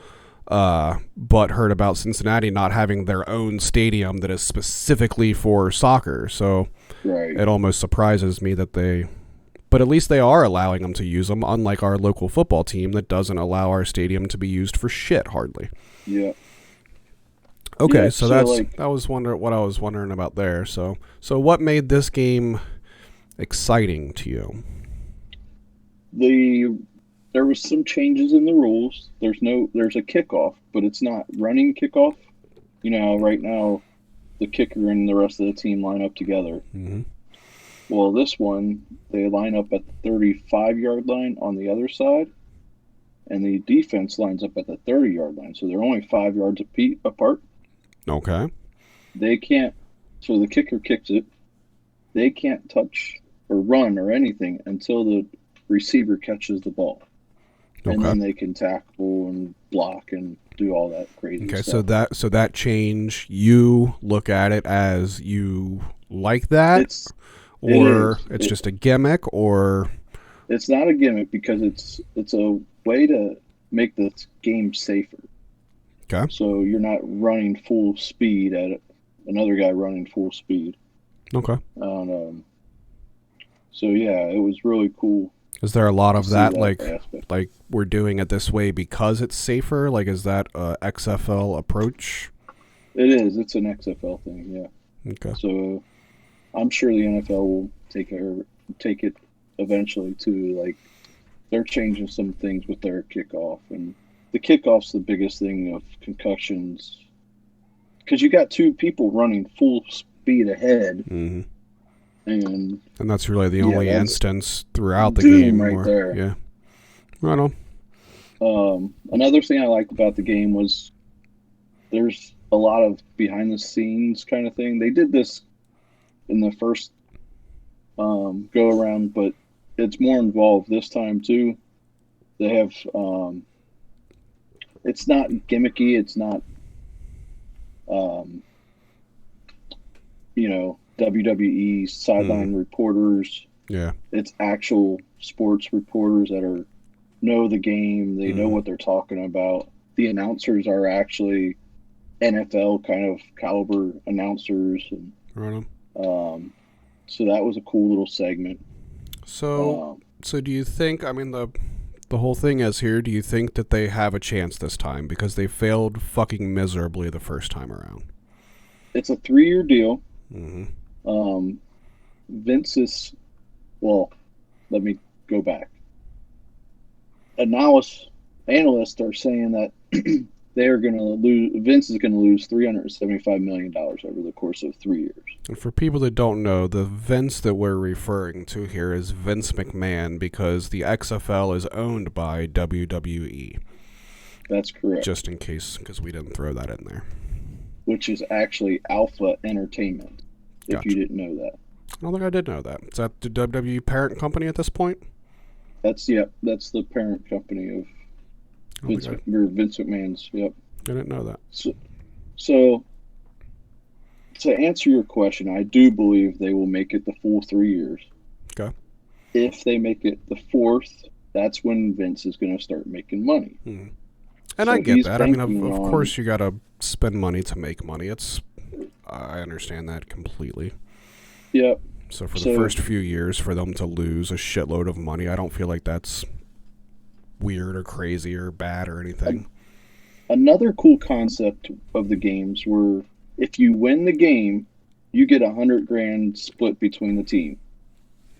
butthurt about Cincinnati not having their own stadium that is specifically for soccer. So Right. it almost surprises me that they, but at least they are allowing them to use them, unlike our local football team that doesn't allow our stadium to be used for shit hardly. Yeah. Okay, Yeah, so so that's like that was what I was wondering about there. So what made this game exciting to you? there was some changes in the rules. There's a kickoff, but it's not running kickoff. You know, right now the kicker and the rest of the team line up together. Mm-hmm. Well, this one they line up at the 35-yard line on the other side, and the defense lines up at the 30-yard line. So they're only 5 yards apart. Okay. They can't. So the kicker kicks it. They can't touch or run or anything until the receiver catches the ball, and Okay. then they can tackle and block and do all that crazy Okay. stuff. So that change, you look at it as you like that, It's it or is it's just a gimmick, or it's not a gimmick because it's a way to make the game safer. okay. So you're not running full speed at another guy running full speed. Okay. And, so yeah, it was really cool Is there a lot to of see that, that aspect. like we're doing it this way because it's safer? Like, is that a XFL approach? It is. It's an XFL thing. Yeah. Okay. So I'm sure the NFL will take it eventually too. Like they're changing some things with their kickoff, and the kickoff's the biggest thing of concussions because you got two people running full speed ahead, Mm-hmm. and And that's really the yeah, only that's instance throughout the doom game right where, there. yeah. Right on. Another thing I liked about the game was there's a lot of behind the scenes kind of thing. They did this in the first go around, but it's more involved this time too. They have it's not gimmicky. It's not um, WWE sideline reporters. Yeah. It's actual sports reporters that know the game. They know what they're talking about. The announcers are actually NFL kind of caliber announcers, and Right on. so that was a cool little segment. So do you think, I mean, the whole thing is here, do you think that they have a chance this time? Because they failed fucking miserably the first time around. It's a 3-year deal. Mm-hmm. Vince is, well, let me go back. Analysts are saying that they're going to lose. Vince is going to lose $375 million over the course of 3 years. And for people that don't know, the Vince that we're referring to here is Vince McMahon because the XFL is owned by WWE. That's correct. Just in case, because we didn't throw that in there. Which is actually Alpha Entertainment, if Gotcha. you didn't know that. I don't think I did know that. Is that the WWE parent company at this point? That's the parent company of Vince McMahon's. Yep. I didn't know that. So to answer your question, I do believe they will make it the full 3 years. Okay. If they make it the fourth, that's when Vince is going to start making money. Mm-hmm. And So I get he's that. I mean, banking of on- course you got to spend money to make money. I understand that completely. Yep. So for the first few years, for them to lose a shitload of money, I don't feel like that's weird or crazy or bad or anything. Another cool concept of the games were if you win the game, you get $100,000 split between the team.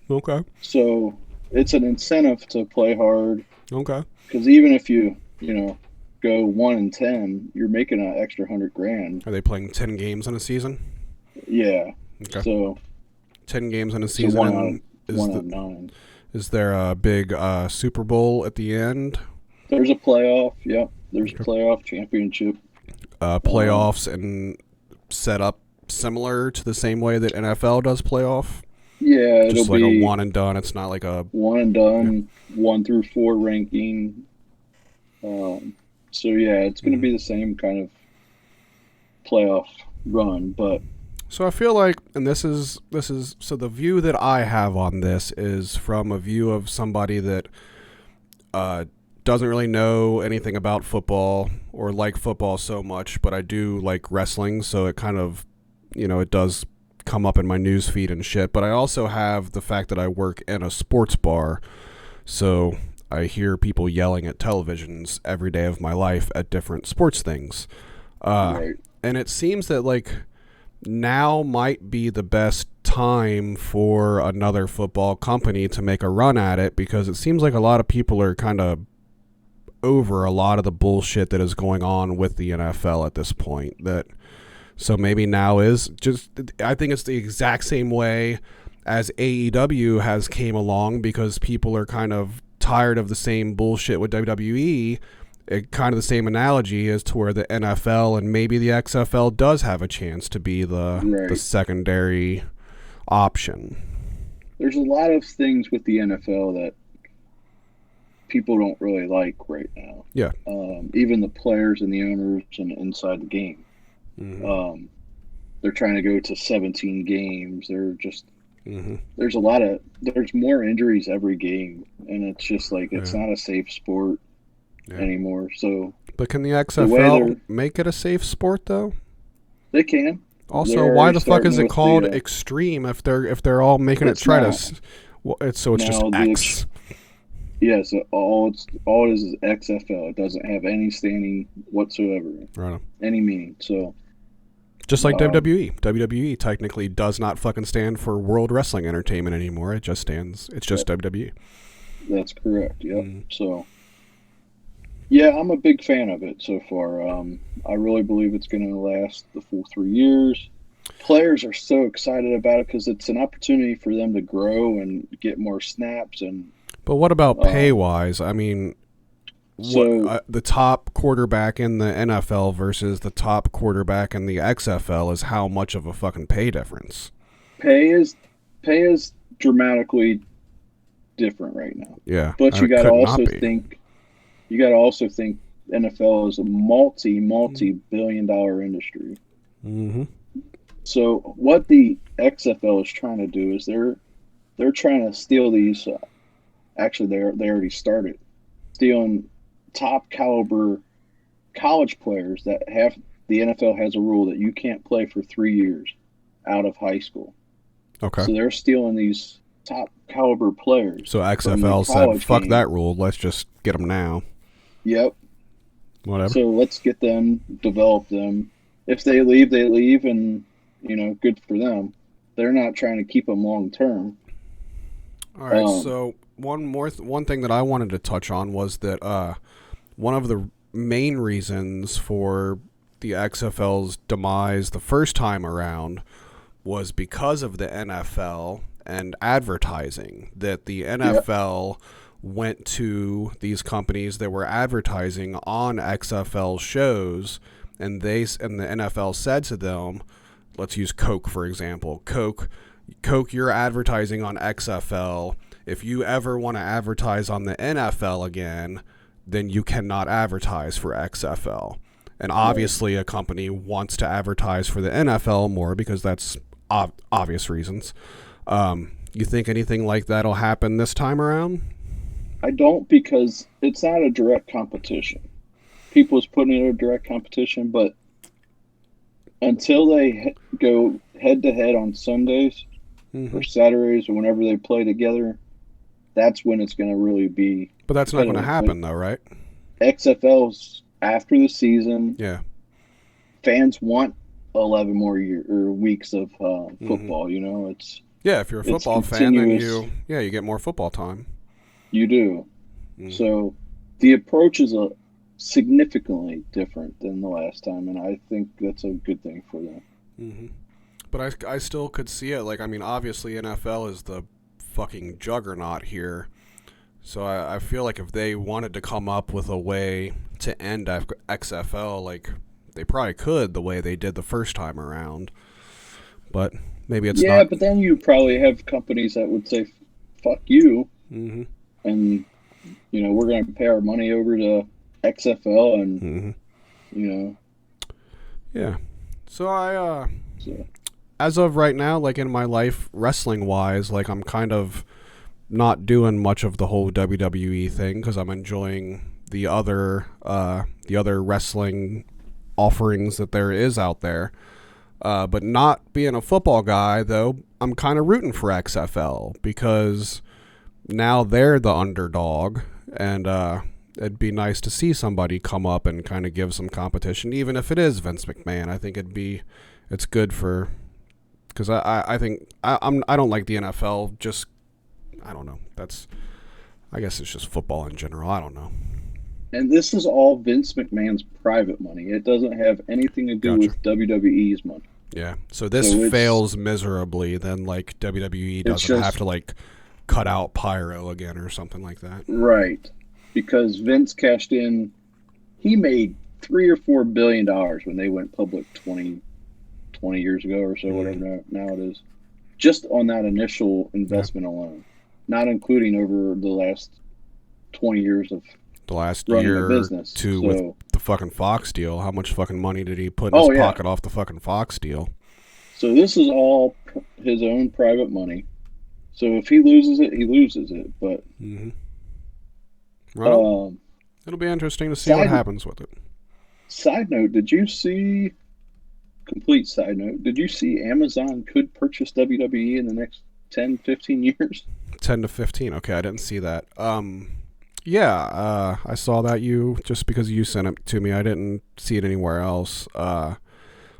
Okay. So it's an incentive to play hard. Okay. Because even if you go 1-10, you're making an extra $100,000. Are they playing 10 games in a season? Yeah. Okay. So 10 games in a season. One out of 9. Is there a big Super Bowl at the end? There's a playoff. Yep. There's a playoff championship. Playoffs and set up similar to the same way that NFL does playoff? Yeah, just it'll like be a one and done. It's not like a one and done, 1 through 4 ranking. So yeah, it's going to be the same kind of playoff run, but so I feel like, and this is so the view that I have on this is from a view of somebody that doesn't really know anything about football or like football so much, but I do like wrestling, so it kind of, it does come up in my news feed and shit. But I also have the fact that I work in a sports bar, so I hear people yelling at televisions every day of my life at different sports things. right. And it seems that like now might be the best time for another football company to make a run at it, because it seems like a lot of people are kind of over a lot of the bullshit that is going on with the NFL at this point. So maybe now is just, I think it's the exact same way as AEW has came along, because people are kind of tired of the same bullshit with WWE. Kind of the same analogy as to where the NFL and maybe the XFL does have a chance to be the secondary option. There's a lot of things with the NFL that people don't really like right now. Yeah. Even the players and the owners and inside the game. Mm-hmm. They're trying to go to 17 games. They're just mm-hmm. there's more injuries every game, and it's just like it's not a safe sport anymore. So, but can the XFL make it a safe sport though? They can. Also, why the fuck is it called extreme if they're all making it try to? Well, it's just X. Yes, all it is XFL. It doesn't have any standing whatsoever, right? Any meaning. So, just like WWE. WWE technically does not fucking stand for World Wrestling Entertainment anymore. It just stands. It's just WWE. That's correct. Yep. So, yeah, I'm a big fan of it so far. I really believe it's going to last the full 3 years. Players are so excited about it because it's an opportunity for them to grow and get more snaps. But what about pay-wise? I mean, the top quarterback in the NFL versus the top quarterback in the XFL is how much of a fucking pay difference? Pay is dramatically different right now. Yeah, but you got to also think NFL is a multi-billion-dollar industry. Mm-hmm. So what the XFL is trying to do is they're trying to steal these. Actually, they already started stealing top caliber college players that have the NFL has a rule that you can't play for 3 years out of high school. Okay. So they're stealing these top caliber players. So XFL said, "Fuck that rule. Let's just get them now." Yep. Whatever. So let's get them, develop them. If they leave, they leave, and good for them. They're not trying to keep them long term. All right. So one thing that I wanted to touch on was that one of the main reasons for the XFL's demise the first time around was because of the NFL and advertising. That the NFL went to these companies that were advertising on XFL shows, and the NFL said to them, let's use Coke for example. Coke, you're advertising on XFL. If you ever want to advertise on the NFL again, then you cannot advertise for XFL. And obviously a company wants to advertise for the NFL more because that's obvious reasons. You think anything like that will happen this time around? I don't, because it's not a direct competition. People's putting it in a direct competition, but until they go head-to-head on Sundays or Saturdays or whenever they play together, that's when it's going to really be. But that's not going to happen, though, right? XFL's after the season. Yeah. Fans want 11 more weeks of football. You know, if you're a it's football fan, then continuous. you get more football time. You do. So the approach is significantly different than the last time, and I think that's a good thing for them. But I still could see it. Like, I mean, obviously NFL is the fucking juggernaut here. So I feel like if they wanted to come up with a way to end XFL, like, they probably could the way they did the first time around. But maybe it's not. Yeah, but then you probably have companies that would say, fuck you. And, you know, we're going to pay our money over to XFL and, you know. Yeah. So as of right now, like in my life, wrestling-wise, like I'm kind of not doing much of the whole WWE thing because I'm enjoying the other wrestling offerings that there is out there. But not being a football guy, though, I'm kind of rooting for XFL because now they're the underdog, and it'd be nice to see somebody come up and kind of give some competition, even if it is Vince McMahon. I think it's good for, because I think I don't like the NFL. Just I don't know. I guess it's just football in general. I don't know. And this is all Vince McMahon's private money. It doesn't have anything to do with WWE's money. Yeah. So this fails miserably. Then like WWE doesn't have to like cut out pyro again or something like that. Right. Because Vince cashed in. He made $3 or $4 billion when they went public 20 years ago or so, whatever now it is. Just on that initial investment alone. Not including over the last 20 years of the last year business. With the fucking Fox deal. How much fucking money did he put in his pocket off the fucking Fox deal? So this is all his own private money. So if he loses it, he loses it. But well, it'll be interesting to see what happens with it. Side note, complete side note, did you see Amazon could purchase WWE in the next 10, 15 years? 10 to 15. Okay, I didn't see that. Yeah, I saw that just because you sent it to me. I didn't see it anywhere else. But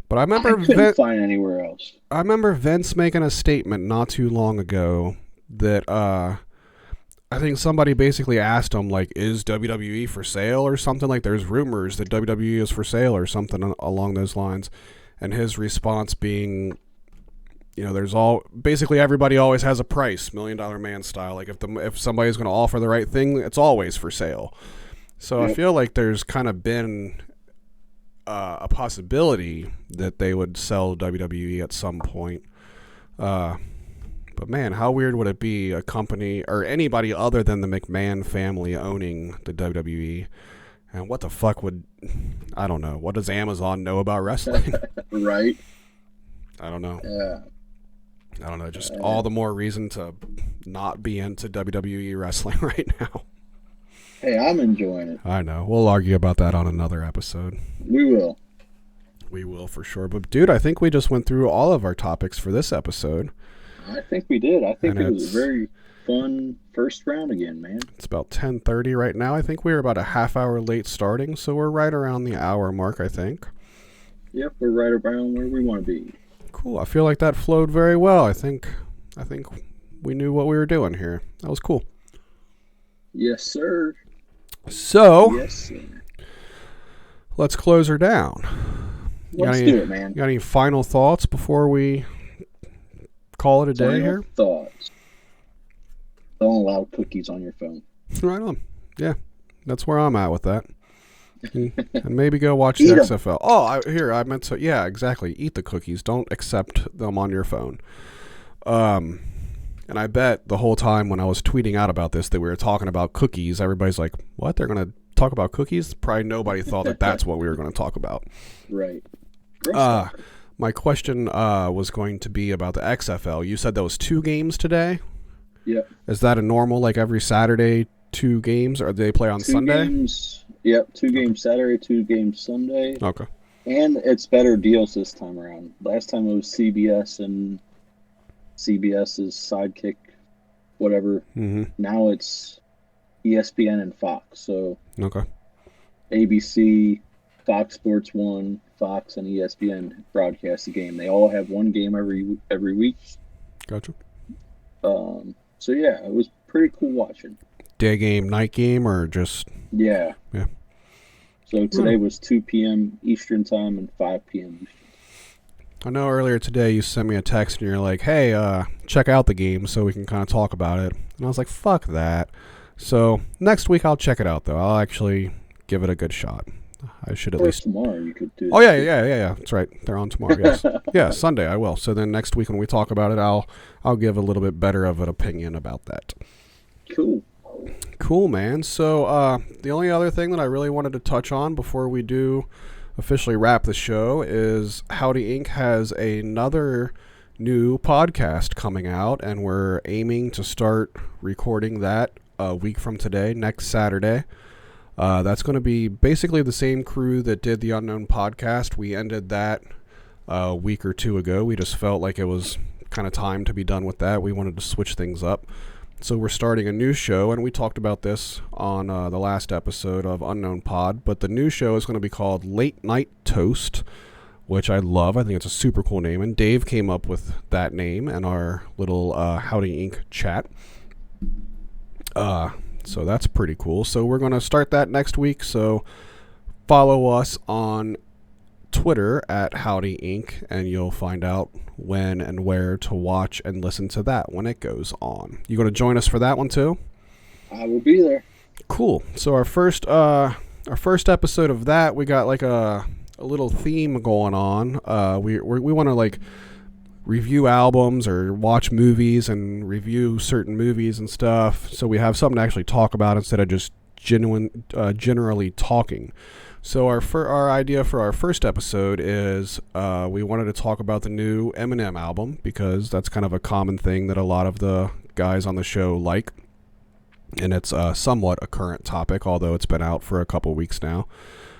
I remember I couldn't find anywhere else. I remember Vince making a statement not too long ago that I think somebody basically asked him, like, is WWE for sale or something? Like, there's rumors that WWE is for sale or something along those lines. And his response being, you know, basically everybody always has a price, $1 Million Man style. Like if somebody's going to offer the right thing, it's always for sale. So I feel like there's kind of been a possibility that they would sell WWE at some point. But man, how weird would it be a company or anybody other than the McMahon family owning the WWE? And what the fuck I don't know. What does Amazon know about wrestling? Right. I don't know. Yeah. I don't know. Just all the more reason to not be into WWE wrestling right now. Hey, I'm enjoying it. I know. We'll argue about that on another episode. We will. We will for sure. But dude, I think we just went through all of our topics for this episode. I think we did. I think it was a very fun first round again, man. It's about 10:30 right now. I think we were about a half hour late starting, so we're right around the hour mark, I think. Yep, we're right around where we want to be. Cool. I feel like that flowed very well. I think we knew what we were doing here. That was cool. Yes, sir. So, yes, sir. Let's close her down. Let's do it, man. You got any final thoughts before we call it a day here? Thoughts. Don't allow cookies on your phone. Right on. Yeah, that's where I'm at with that. And maybe go watch the XFL. Oh, I meant to. Yeah, exactly. Eat the cookies. Don't accept them on your phone. And I bet the whole time when I was tweeting out about this that we were talking about cookies, everybody's like, "What? They're gonna talk about cookies?" Probably nobody thought that that's what we were going to talk about. Right. My question was going to be about the XFL. You said there was 2 games today. Yeah. Is that a normal, like every Saturday, 2 games, or do they play on Sunday? 2 games. Yep, 2 games Saturday, 2 games Sunday. Okay. And it's better deals this time around. Last time it was CBS and CBS's Sidekick, whatever. Mm-hmm. Now it's ESPN and Fox. So okay. ABC, Fox Sports 1, Fox and ESPN broadcast the game. They all have one game every week. Gotcha. So yeah, it was pretty cool watching. Day game, night game, or just... Yeah. Yeah. So today was 2 p.m. Eastern time and 5 p.m. Eastern. I know earlier today you sent me a text and you're like, hey, check out the game so we can kind of talk about it. And I was like, fuck that. So next week I'll check it out, though. I'll actually give it a good shot. I should at least... tomorrow you could do it. Oh, yeah. That's right. They're on tomorrow, yes. Yeah, Sunday I will. So then next week when we talk about it, I'll give a little bit better of an opinion about that. Cool, man. So the only other thing that I really wanted to touch on before we do officially wrap the show is Howdy Inc. has another new podcast coming out, and we're aiming to start recording that a week from today, next Saturday. That's going to be basically the same crew that did the Unknown podcast. We ended that a week or two ago. We just felt like it was kind of time to be done with that. We wanted to switch things up. So we're starting a new show, and we talked about this on the last episode of Unknown Pod, but the new show is going to be called Late Night Toast, which I love. I think it's a super cool name, and Dave came up with that name in our little Howdy Inc. chat. So that's pretty cool. So we're going to start that next week, so follow us on Twitter at Howdy Inc. and you'll find out when and where to watch and listen to that when it goes on. You going to join us for that one too? I will be there. Cool. So our first episode of that, we got like a little theme going on. We want to like review albums or watch movies and review certain movies and stuff. So we have something to actually talk about instead of just generally talking. So our idea for our first episode is we wanted to talk about the new Eminem album because that's kind of a common thing that a lot of the guys on the show like. And it's somewhat a current topic, although it's been out for a couple weeks now.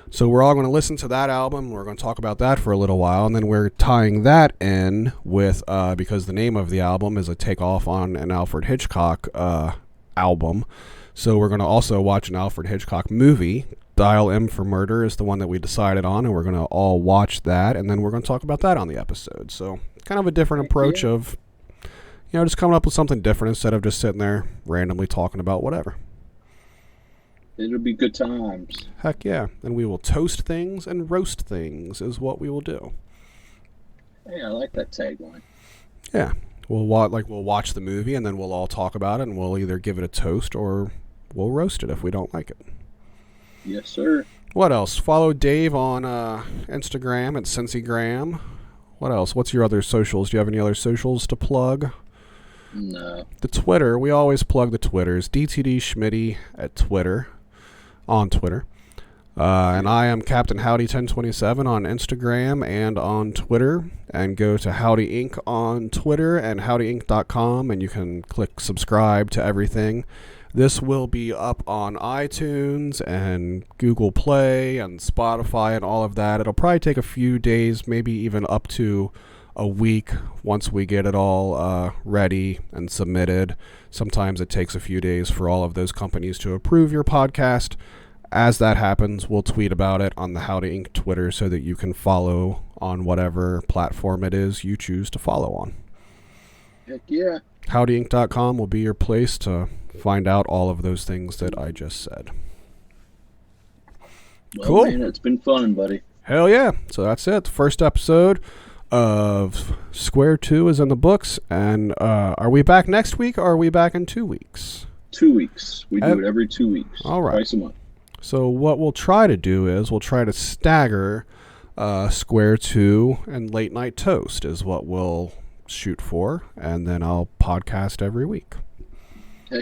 So we're all going to listen to that album. We're going to talk about that for a little while. And then we're tying that in with, because the name of the album is a takeoff on an Alfred Hitchcock album. So we're going to also watch an Alfred Hitchcock movie. Dial M for Murder is the one that we decided on, and we're going to all watch that, and then we're going to talk about that on the episode. So kind of a different approach of, just coming up with something different instead of just sitting there randomly talking about whatever. It'll be good times. Heck yeah. And we will toast things and roast things is what we will do. Hey, I like that tagline. Yeah. We'll watch the movie, and then we'll all talk about it, and we'll either give it a toast or we'll roast it if we don't like it. Yes, sir. What else? Follow Dave on Instagram at CincyGram. What else? What's your other socials? Do you have any other socials to plug? No. The Twitter. We always plug the Twitters. DTD Schmitty at Twitter. On Twitter. And I am Captain Howdy 1027 on Instagram and on Twitter. And go to Howdy Inc. on Twitter and howdyinc.com, and you can click subscribe to everything. This will be up on iTunes and Google Play and Spotify and all of that. It'll probably take a few days, maybe even up to a week once we get it all ready and submitted. Sometimes it takes a few days for all of those companies to approve your podcast. As that happens, we'll tweet about it on the Howdy Inc. Twitter so that you can follow on whatever platform it is you choose to follow on. Heck yeah. HowdyInc.com will be your place to find out all of those things that I just said. Well, cool. Man, it's been fun, buddy. Hell yeah. So that's it. The first episode of Square2 is in the books. And are we back next week or are we back in 2 weeks? 2 weeks. We do it every 2 weeks. All right. Twice a month. So what we'll try to do is we'll try to stagger Square2 and Late Night Toast is what we'll shoot for. And then I'll podcast every week.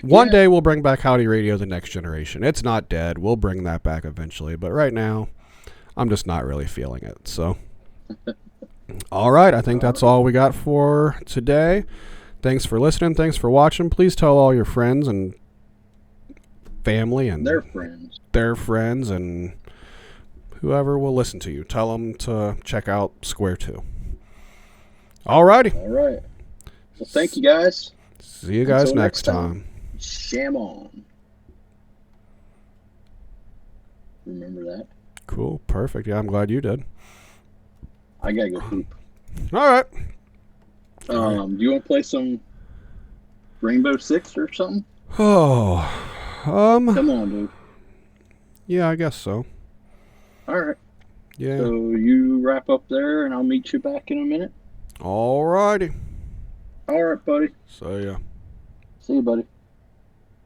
One day we'll bring back Howdy Radio, the next generation. It's not dead. We'll bring that back eventually. But right now, I'm just not really feeling it. So, all right. I think that's all we got for today. Thanks for listening. Thanks for watching. Please tell all your friends and family and their friends and whoever will listen to you. Tell them to check out Square2. All righty. All right. Well, thank you, guys. See you guys next time. Sham on. Remember that? Cool. Perfect. Yeah, I'm glad you did. I gotta go poop. All right. Do you want to play some Rainbow Six or something? Oh, Come on, dude. Yeah, I guess so. All right. Yeah. So you wrap up there, and I'll meet you back in a minute. All righty. All right, buddy. See ya. See you, buddy.